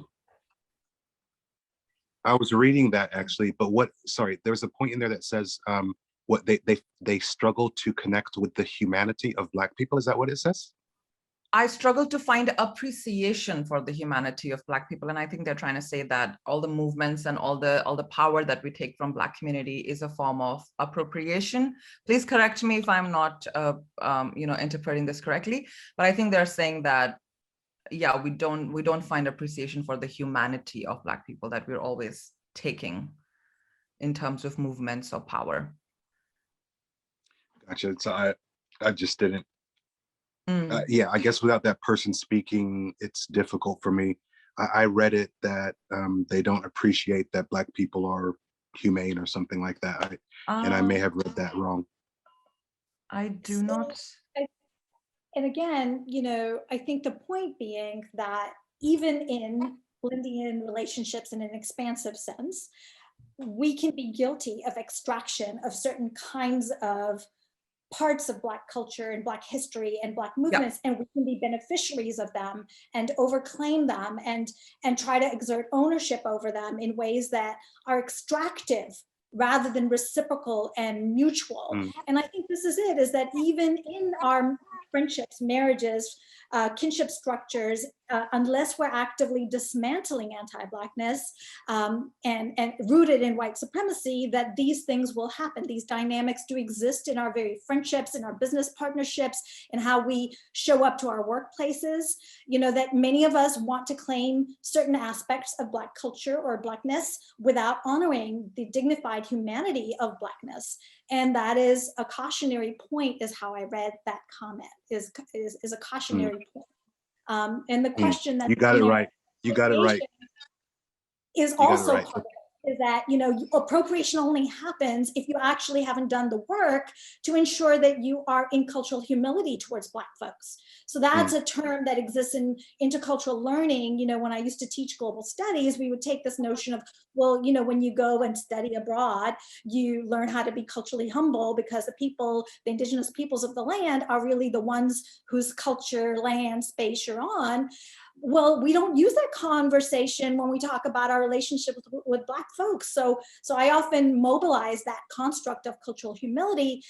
was reading that actually, but sorry, there's a point in there that says what they struggle to connect with the humanity of Black people. Is that what it says? I struggle to find appreciation for the humanity of Black people. And I think they're trying to say that all the movements and all the power that we take from Black community is a form of appropriation. Please correct me if I'm not interpreting this correctly, but I think they're saying that, yeah, we don't find appreciation for the humanity of Black people that we're always taking in terms of movements or power. Gotcha. So I just didn't. Yeah, I guess without that person speaking, it's difficult for me. I read it that they don't appreciate that Black people are humane or something like that. And I may have read that wrong. I do not. And again, I think the point being that even in Blindian relationships in an expansive sense, we can be guilty of extraction of certain kinds of parts of Black culture and Black history and Black movements, and we can be beneficiaries of them and overclaim them and try to exert ownership over them in ways that are extractive rather than reciprocal and mutual. And I think this is it, is that even in our friendships, marriages, kinship structures, unless we're actively dismantling anti-Blackness and rooted in white supremacy, that these things will happen. These dynamics do exist in our very friendships, in our business partnerships, in how we show up to our workplaces. That many of us want to claim certain aspects of Black culture or Blackness without honoring the dignified humanity of Blackness. And that is a cautionary point, is how I read that comment, is a cautionary point. And the question that— You got it right. You got it right. Is also part of it, is that, appropriation only happens if you actually haven't done the work to ensure that you are in cultural humility towards Black folks. So that's a term that exists in intercultural learning. When I used to teach global studies, we would take this notion of, well, when you go and study abroad, you learn how to be culturally humble because the indigenous peoples of the land are really the ones whose culture, land, space you're on. Well, we don't use that conversation when we talk about our relationship with Black folks. So I often mobilize that construct of cultural humility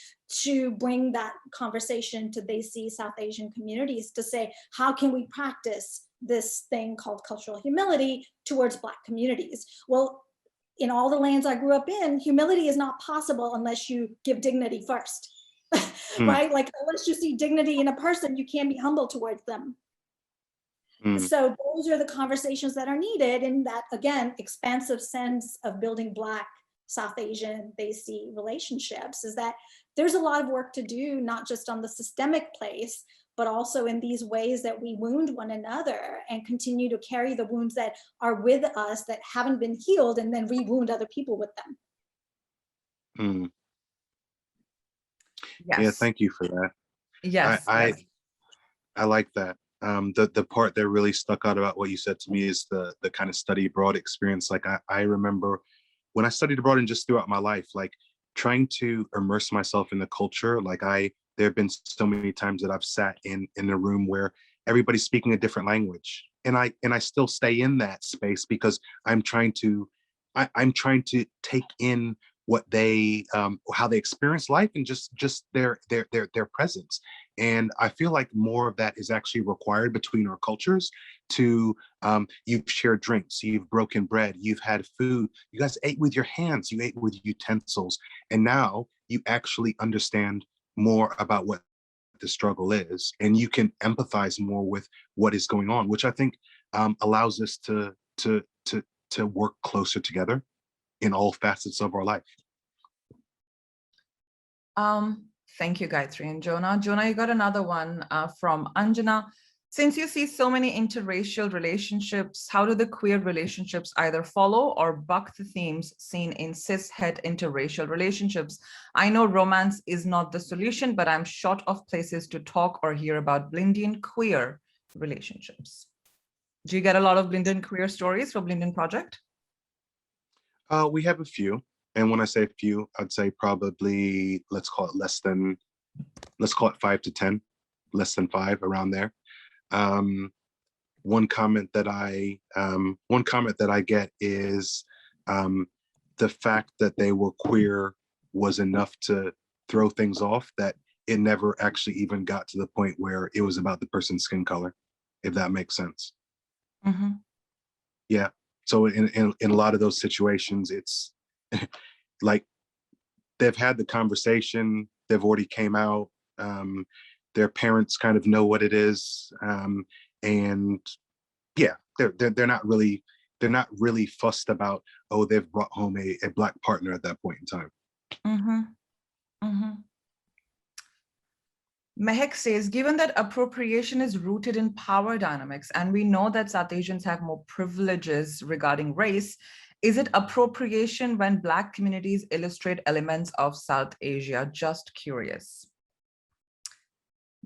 to bring that conversation to Desi South Asian communities to say, how can we practice this thing called cultural humility towards Black communities? Well, in all the lands I grew up in, humility is not possible unless you give dignity first, right? Like, unless you see dignity in a person, you can't be humble towards them. So those are the conversations that are needed in that, again, expansive sense of building Black, South Asian, Desi relationships, is that there's a lot of work to do, not just on the systemic place, but also in these ways that we wound one another and continue to carry the wounds that are with us that haven't been healed, and then re-wound other people with them. Mm. Yes. Yeah, thank you for that. Yes. I like that. The part that really stuck out about what you said to me is the kind of study abroad experience. Like I remember when I studied abroad and just throughout my life, like trying to immerse myself in the culture. Like there have been so many times that I've sat in a room where everybody's speaking a different language, and I still stay in that space because I'm trying to take in what they how they experience life, and just their presence. And I feel like more of that is actually required between our cultures. To you've shared drinks, you've broken bread, you've had food, you guys ate with your hands, you ate with utensils, and now you actually understand more about what the struggle is, and you can empathize more with what is going on, which I think allows us to work closer together in all facets of our life. Thank you, Gayatri and Jonah. Jonah, you got another one from Anjana. Since you see so many interracial relationships, how do the queer relationships either follow or buck the themes seen in cis-het interracial relationships? I know romance is not the solution, but I'm short of places to talk or hear about Blindian queer relationships. Do you get a lot of Blindian queer stories for Blindian Project? We have a few. And when I say a few, I'd say probably, let's call it 5 to 10, less than 5, around there. One comment that I get is the fact that they were queer was enough to throw things off, that it never actually even got to the point where it was about the person's skin color, if that makes sense. Mm-hmm. Yeah. So in a lot of those situations, it's like they've had the conversation, they've already came out, their parents kind of know what it is, and yeah, they're not really fussed about, oh, they've brought home a Black partner at that point in time. Mm-hmm. Mm-hmm. Mehek says, given that appropriation is rooted in power dynamics, and we know that South Asians have more privileges regarding race, is it appropriation when Black communities illustrate elements of South Asia? Just curious.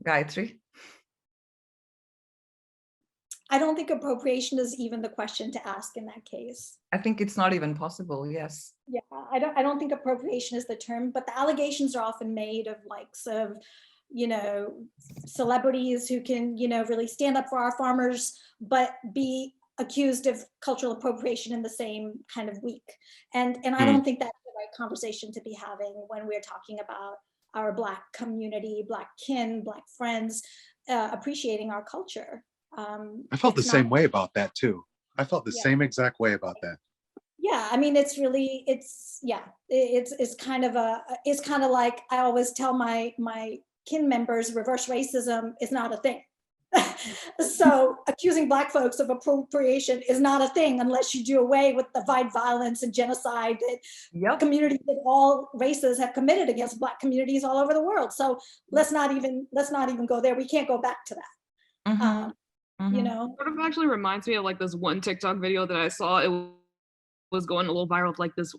Gayatri? I don't think appropriation is even the question to ask in that case. I think it's not even possible, yes. Yeah, I don't think appropriation is the term, but the allegations are often made of likes of, you know, celebrities who can, you know, really stand up for our farmers, but be accused of cultural appropriation in the same kind of week. And I don't think that's the right conversation to be having when we're talking about our Black community, Black kin, Black friends, appreciating our culture. I felt the same way about that too. I felt the same exact way about that. Yeah, I mean, it's really, it's kind of like I always tell my kin members, reverse racism is not a thing. So accusing Black folks of appropriation is not a thing unless you do away with the violence and genocide that communities of all races have committed against Black communities all over the world. So let's not even go there. We can't go back to that. Mm-hmm. You know, sort of actually reminds me of like this one TikTok video that I saw. It was going a little viral of like this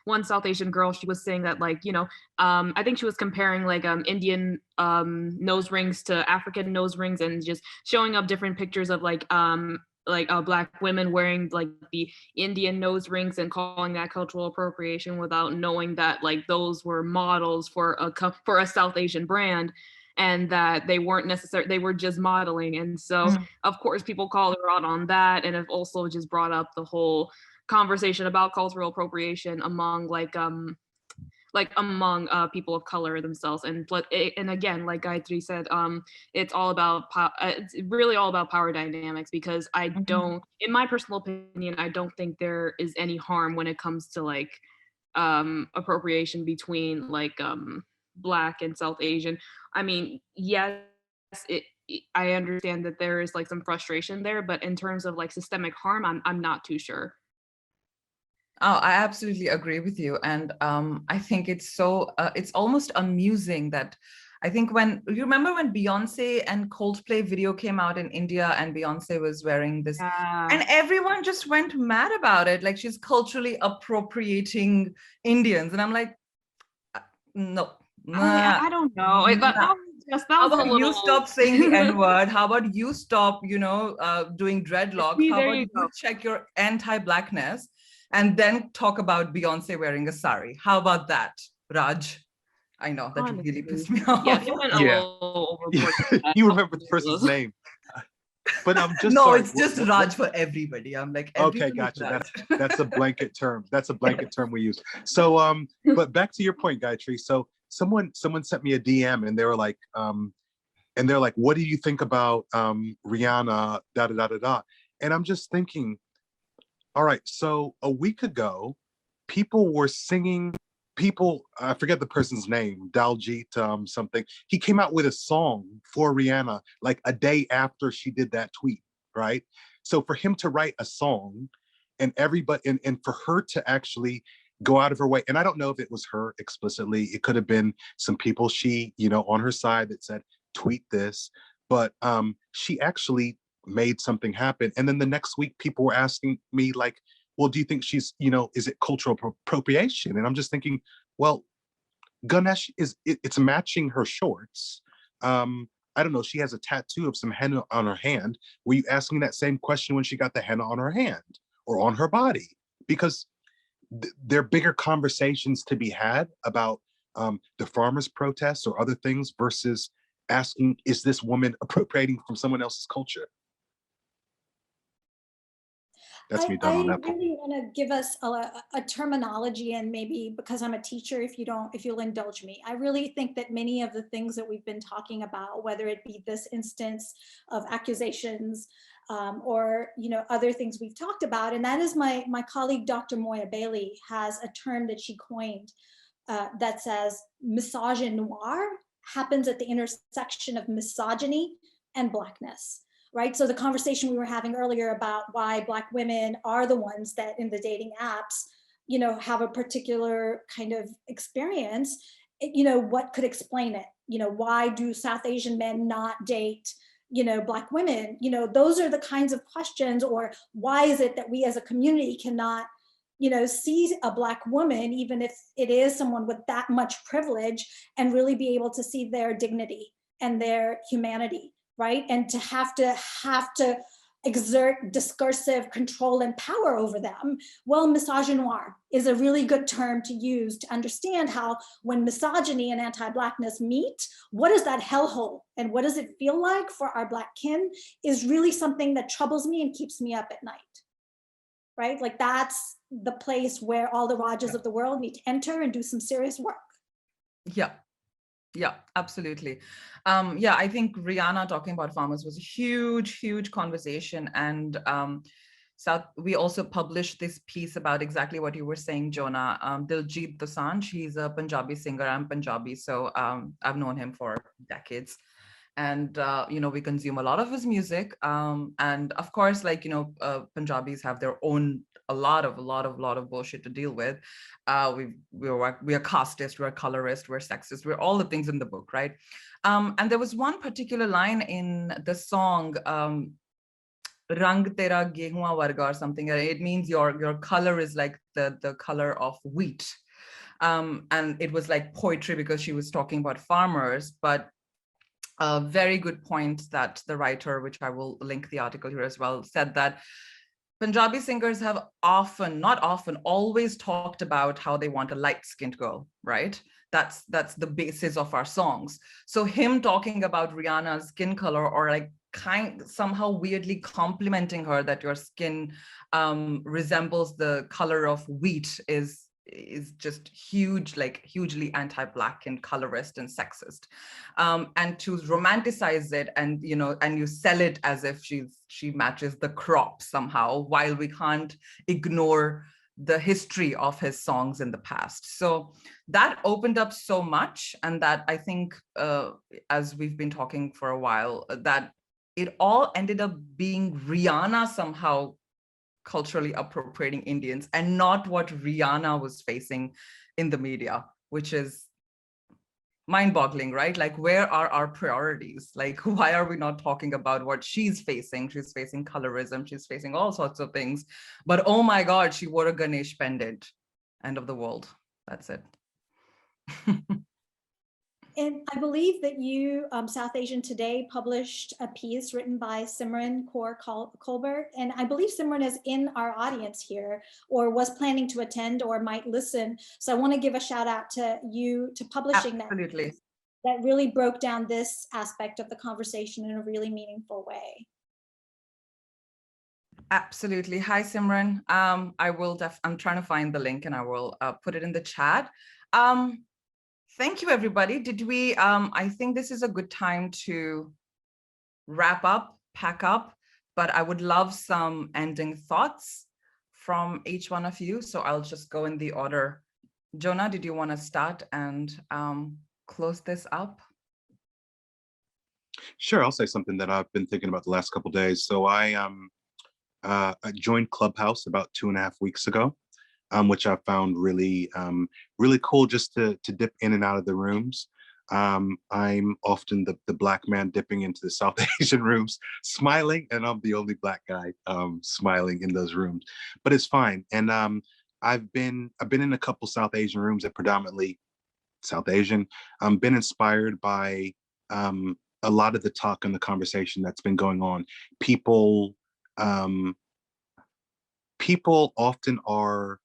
one South Asian girl. She was saying that, like, you know, I think she was comparing like Indian nose rings to African nose rings, and just showing up different pictures of like Black women wearing like the Indian nose rings and calling that cultural appropriation without knowing that like those were models for a South Asian brand, and that they weren't necessary, they were just modeling. And so of course people called her out on that, and have also just brought up the whole conversation about cultural appropriation among among people of color themselves. And again, like Gayatri said, it's all about it's really all about power dynamics, because I don't, in my personal opinion, I don't think there is any harm when it comes to like appropriation between like Black and South Asian. I mean, yes, I understand that there is like some frustration there, but in terms of like systemic harm, I'm not too sure. Oh, I absolutely agree with you. And I think it's it's almost amusing that I think when, you remember when Beyonce and Coldplay video came out in India and Beyonce was wearing this, Yeah. and everyone just went mad about it. Like she's culturally appropriating Indians. And I'm like, no, nah, I don't know. That nah. was just, that How was a about you little. stop saying the N word? How about you stop, doing dreadlocks? See, How there about you you go. check your anti-Blackness and then talk about Beyonce wearing a sari? How about that, Raj? I know that really Honestly, pissed me yeah, off. they went a Yeah. little Yeah. overboard with that. You remember the person's name. But I'm just No, sorry. it's just Raj for everybody. I'm like, Okay, everyone is gotcha. Raj. That's a blanket term. That's a blanket term we use. So but back to your point, Gayatri. So someone sent me a DM and they were like, what do you think about Rihanna, da da da da da? And I'm just thinking, all right, so a week ago, people were singing, I forget the person's name, Daljit something. He came out with a song for Rihanna like a day after she did that tweet, right? So for him to write a song and everybody, and for her to actually go out of her way, and I don't know if it was her explicitly, it could have been some people she, on her side that said, tweet this, but she actually made something happen. And then the next week, people were asking me like, well, do you think she's, is it cultural appropriation? And I'm just thinking, well, Ganesh it's matching her shorts. I don't know, she has a tattoo of some henna on her hand. Were you asking that same question when she got the henna on her hand or on her body? Because there are bigger conversations to be had about the farmers' protests or other things versus asking, is this woman appropriating from someone else's culture? That's me done on I that point. really want to give us a terminology, and maybe because I'm a teacher, if you'll indulge me, I really think that many of the things that we've been talking about, whether it be this instance of accusations or other things we've talked about, and that is my colleague Dr. Moya Bailey has a term that she coined that says misogynoir happens at the intersection of misogyny and Blackness. Right? So the conversation we were having earlier about why Black women are the ones that in the dating apps, have a particular kind of experience, what could explain it? Why do South Asian men not date, Black women? Those are the kinds of questions, or why is it that we as a community cannot, see a Black woman, even if it is someone with that much privilege, and really be able to see their dignity and their humanity. Right? And to have to exert discursive control and power over them. Well, misogynoir is a really good term to use to understand how when misogyny and anti-Blackness meet, what is that hellhole and what does it feel like for our Black kin is really something that troubles me and keeps me up at night. Right? Like that's the place where all the Rajas of the world need to enter and do some serious work. Yeah. Yeah, absolutely. Yeah, I think Rihanna talking about farmers was a huge, huge conversation. And we also published this piece about exactly what you were saying, Jonah. Diljit Dosanjh, he's a Punjabi singer. I'm Punjabi, so I've known him for decades. And, we consume a lot of his music. And of course, like, Punjabis have their own, a lot of bullshit to deal with. We are casteist, we're colorist, we're sexist, we're all the things in the book, right? And there was one particular line in the song, Rang tera gehua varga or something. It means your color is like the color of wheat. And it was like poetry because she was talking about farmers, but a very good point that the writer, which I will link the article here as well, said that Punjabi singers have always talked about how they want a light-skinned girl, right? That's the basis of our songs. So him talking about Rihanna's skin color, or like somehow weirdly complimenting her that your skin resembles the color of wheat is just huge, like hugely anti-Black and colorist and sexist. And to romanticize it and you sell it as if she matches the crop somehow, while we can't ignore the history of his songs in the past. So that opened up so much, and that I think, as we've been talking for a while, that it all ended up being Rihanna somehow culturally appropriating Indians and not what Rihanna was facing in the media, which is mind-boggling, right? Like, where are our priorities? Like, why are we not talking about what she's facing? She's facing colorism, she's facing all sorts of things. But oh my God, she wore a Ganesh pendant. End of the world. That's it. And I believe that you, South Asian Today, published a piece written by Simran Kaur Colbert. And I believe Simran is in our audience here, or was planning to attend, or might listen. So I want to give a shout out to you to publishing Absolutely. that really broke down this aspect of the conversation in a really meaningful way. Absolutely. Hi, Simran. I'm trying to find the link and I will put it in the chat. Thank you, everybody. I think this is a good time to wrap up, pack up, but I would love some ending thoughts from each one of you. So I'll just go in the order. Jonah, did you want to start and close this up? Sure, I'll say something that I've been thinking about the last couple of days. So I joined Clubhouse about 2.5 weeks ago, which I found really, really cool just to dip in and out of the rooms. I'm often the Black man dipping into the South Asian rooms, smiling, and I'm the only Black guy smiling in those rooms. But it's fine. And I've been in a couple South Asian rooms that predominantly South Asian. Been inspired by a lot of the talk and the conversation that's been going on. People often are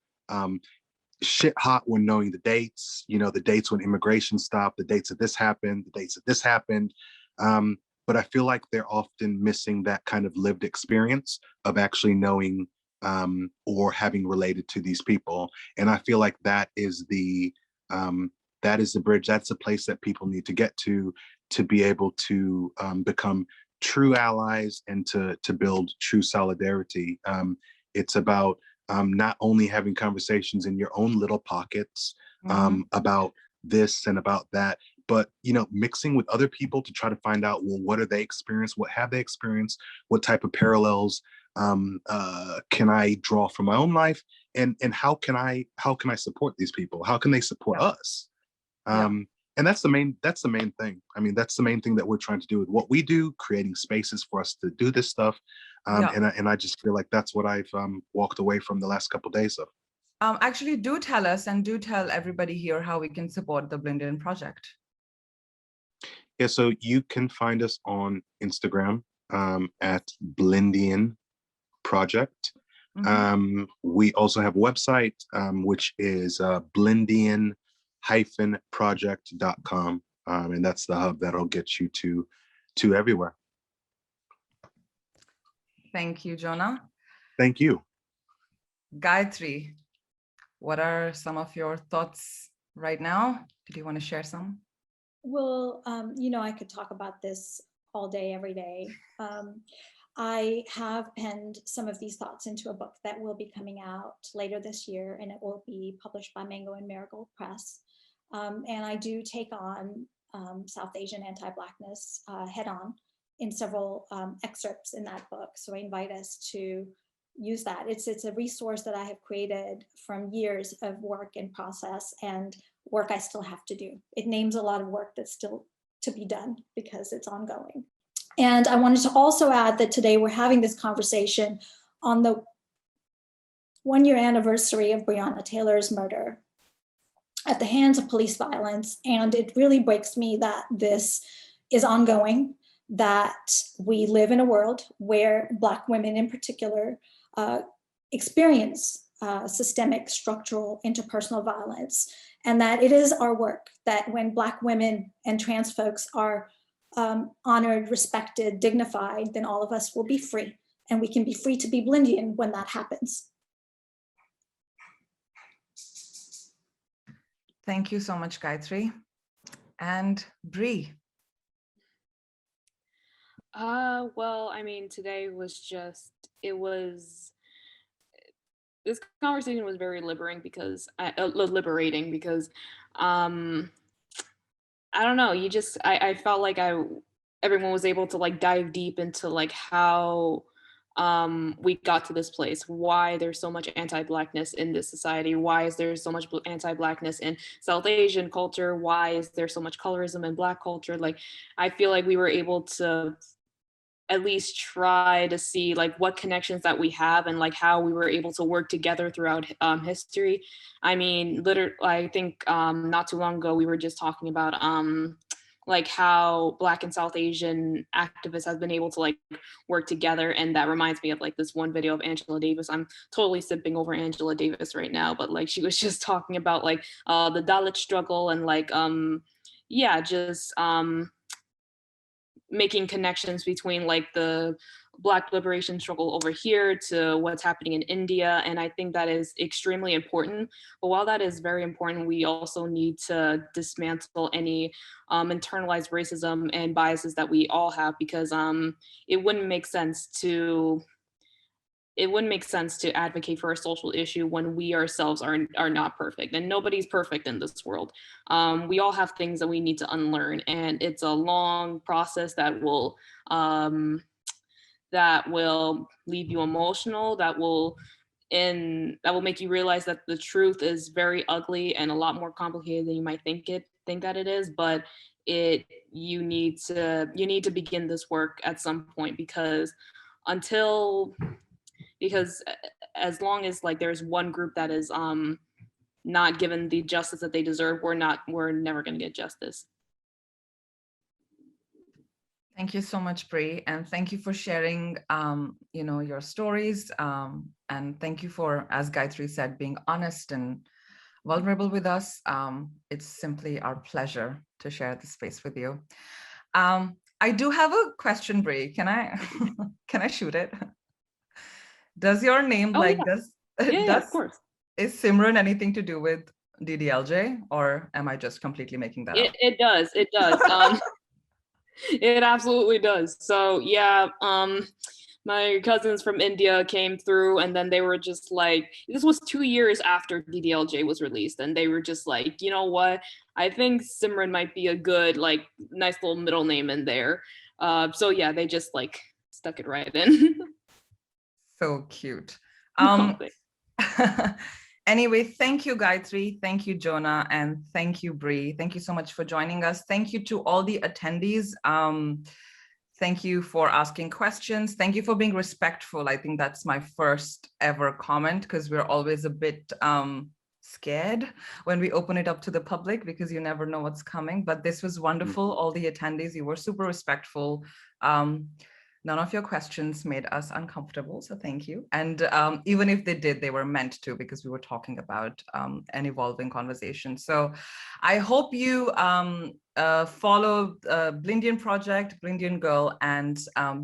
shit hot when knowing the dates, the dates when immigration stopped, the dates that this happened, the dates that this happened. But I feel like they're often missing that kind of lived experience of actually knowing or having related to these people. And I feel like that is the bridge. That's the place that people need to get to be able to become true allies and to build true solidarity. It's about not only having conversations in your own little pockets about this and about that, but mixing with other people to try to find out, well, what are they experienced? What have they experienced? What type of parallels can I draw from my own life? And how can I support these people? How can they support us? And that's the main thing. I mean, that's the main thing that we're trying to do with what we do, creating spaces for us to do this stuff. And I just feel like that's what I've walked away from the last couple of days of. Actually, do tell us and do tell everybody here how we can support the Blindian project. Yeah, so you can find us on Instagram at Blindian Project. We also have a website, which is Blindian-project.com. And that's the hub that'll get you to everywhere. Thank you, Jonah. Thank you. Gayatri, what are some of your thoughts right now? Did you want to share some? Well, I could talk about this all day, every day. I have penned some of these thoughts into a book that will be coming out later this year, and it will be published by Mango and Marigold Press. And I do take on South Asian anti-Blackness head on in several excerpts in that book. So I invite us to use that. It's a resource that I have created from years of work and process and work I still have to do. It names a lot of work that's still to be done because it's ongoing. And I wanted to also add that today we're having this conversation on the 1-year anniversary of Breonna Taylor's murder at the hands of police violence. And it really breaks me that this is ongoing, that we live in a world where Black women in particular experience systemic, structural, interpersonal violence, and that it is our work that when Black women and trans folks are honored, respected, dignified, then all of us will be free, and we can be free to be Blindian when that happens. Thank you so much, Gayatri. And Bree. Well, I mean, today was this conversation was very liberating because I don't know, I felt like everyone was able to like dive deep into like how we got to this place, why there's so much anti-Blackness in this society, why is there so much anti-Blackness in South Asian culture, why is there so much colorism in Black culture. Like, I feel like we were able to at least try to see like what connections that we have and like how we were able to work together throughout history. I mean, literally, I think not too long ago we were just talking about like how Black and South Asian activists have been able to like work together, and that reminds me of like this one video of Angela Davis. I'm totally sipping over Angela Davis right now, but like she was just talking about like the Dalit struggle and like yeah, just making connections between like the Black liberation struggle over here to what's happening in India. And I think that is extremely important. But while that is very important, we also need to dismantle any internalized racism and biases that we all have, because it wouldn't make sense to advocate for a social issue when we ourselves are not perfect, and nobody's perfect in this world. We all have things that we need to unlearn, and it's a long process that will leave you emotional, that will make you realize that the truth is very ugly and a lot more complicated than you might think that it is. But you need to begin this work at some point, because as long as like there's one group that is not given the justice that they deserve, we're never going to get justice. Thank you so much, Bree, and thank you for sharing your stories, and thank you for, as Gayatri said, being honest and vulnerable with us. It's simply our pleasure to share the space with you. I do have a question, Bree. Can I shoot it? Does your name of course. Is Simran anything to do with DDLJ, or am I just completely making that up? It does. It absolutely does. So yeah, my cousins from India came through, and then they were just like, this was 2 years after DDLJ was released, and they were just like, you know what? I think Simran might be a good, like, nice little middle name in there. So yeah, they just like stuck it right in. So cute. Thanks. Anyway, thank you, Gayatri. Thank you, Jonah. And thank you, Bree. Thank you so much for joining us. Thank you to all the attendees. Thank you for asking questions. Thank you for being respectful. I think that's my first ever comment, because we're always a bit scared when we open it up to the public, because you never know what's coming. But this was wonderful. All the attendees, you were super respectful. None of your questions made us uncomfortable, so thank you. And even if they did, they were meant to, because we were talking about an evolving conversation. So I hope you follow Blindian Project, Blindian Girl, and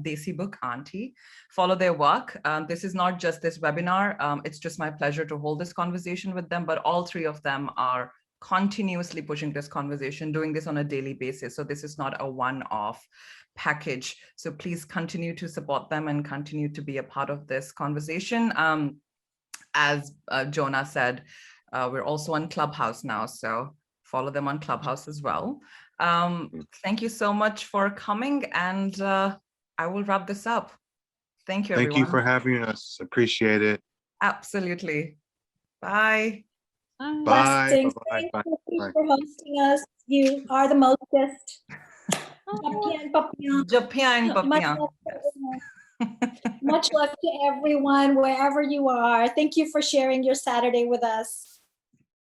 Desi Book Auntie. Follow their work. This is not just this webinar. It's just my pleasure to hold this conversation with them, but all three of them are continuously pushing this conversation, doing this on a daily basis. So this is not a one-off package. So please continue to support them and continue to be a part of this conversation. As Jonah said, we're also on Clubhouse now, so follow them on Clubhouse as well. Thank you so much for coming, and I will wrap this up. Thank you, everyone. Thank you for having us. Appreciate it. Absolutely. Bye. Bye. Blessings. Bye. Thank you for hosting us. You are the mostest. Japan. Much love to everyone, wherever you are. Thank you for sharing your Saturday with us.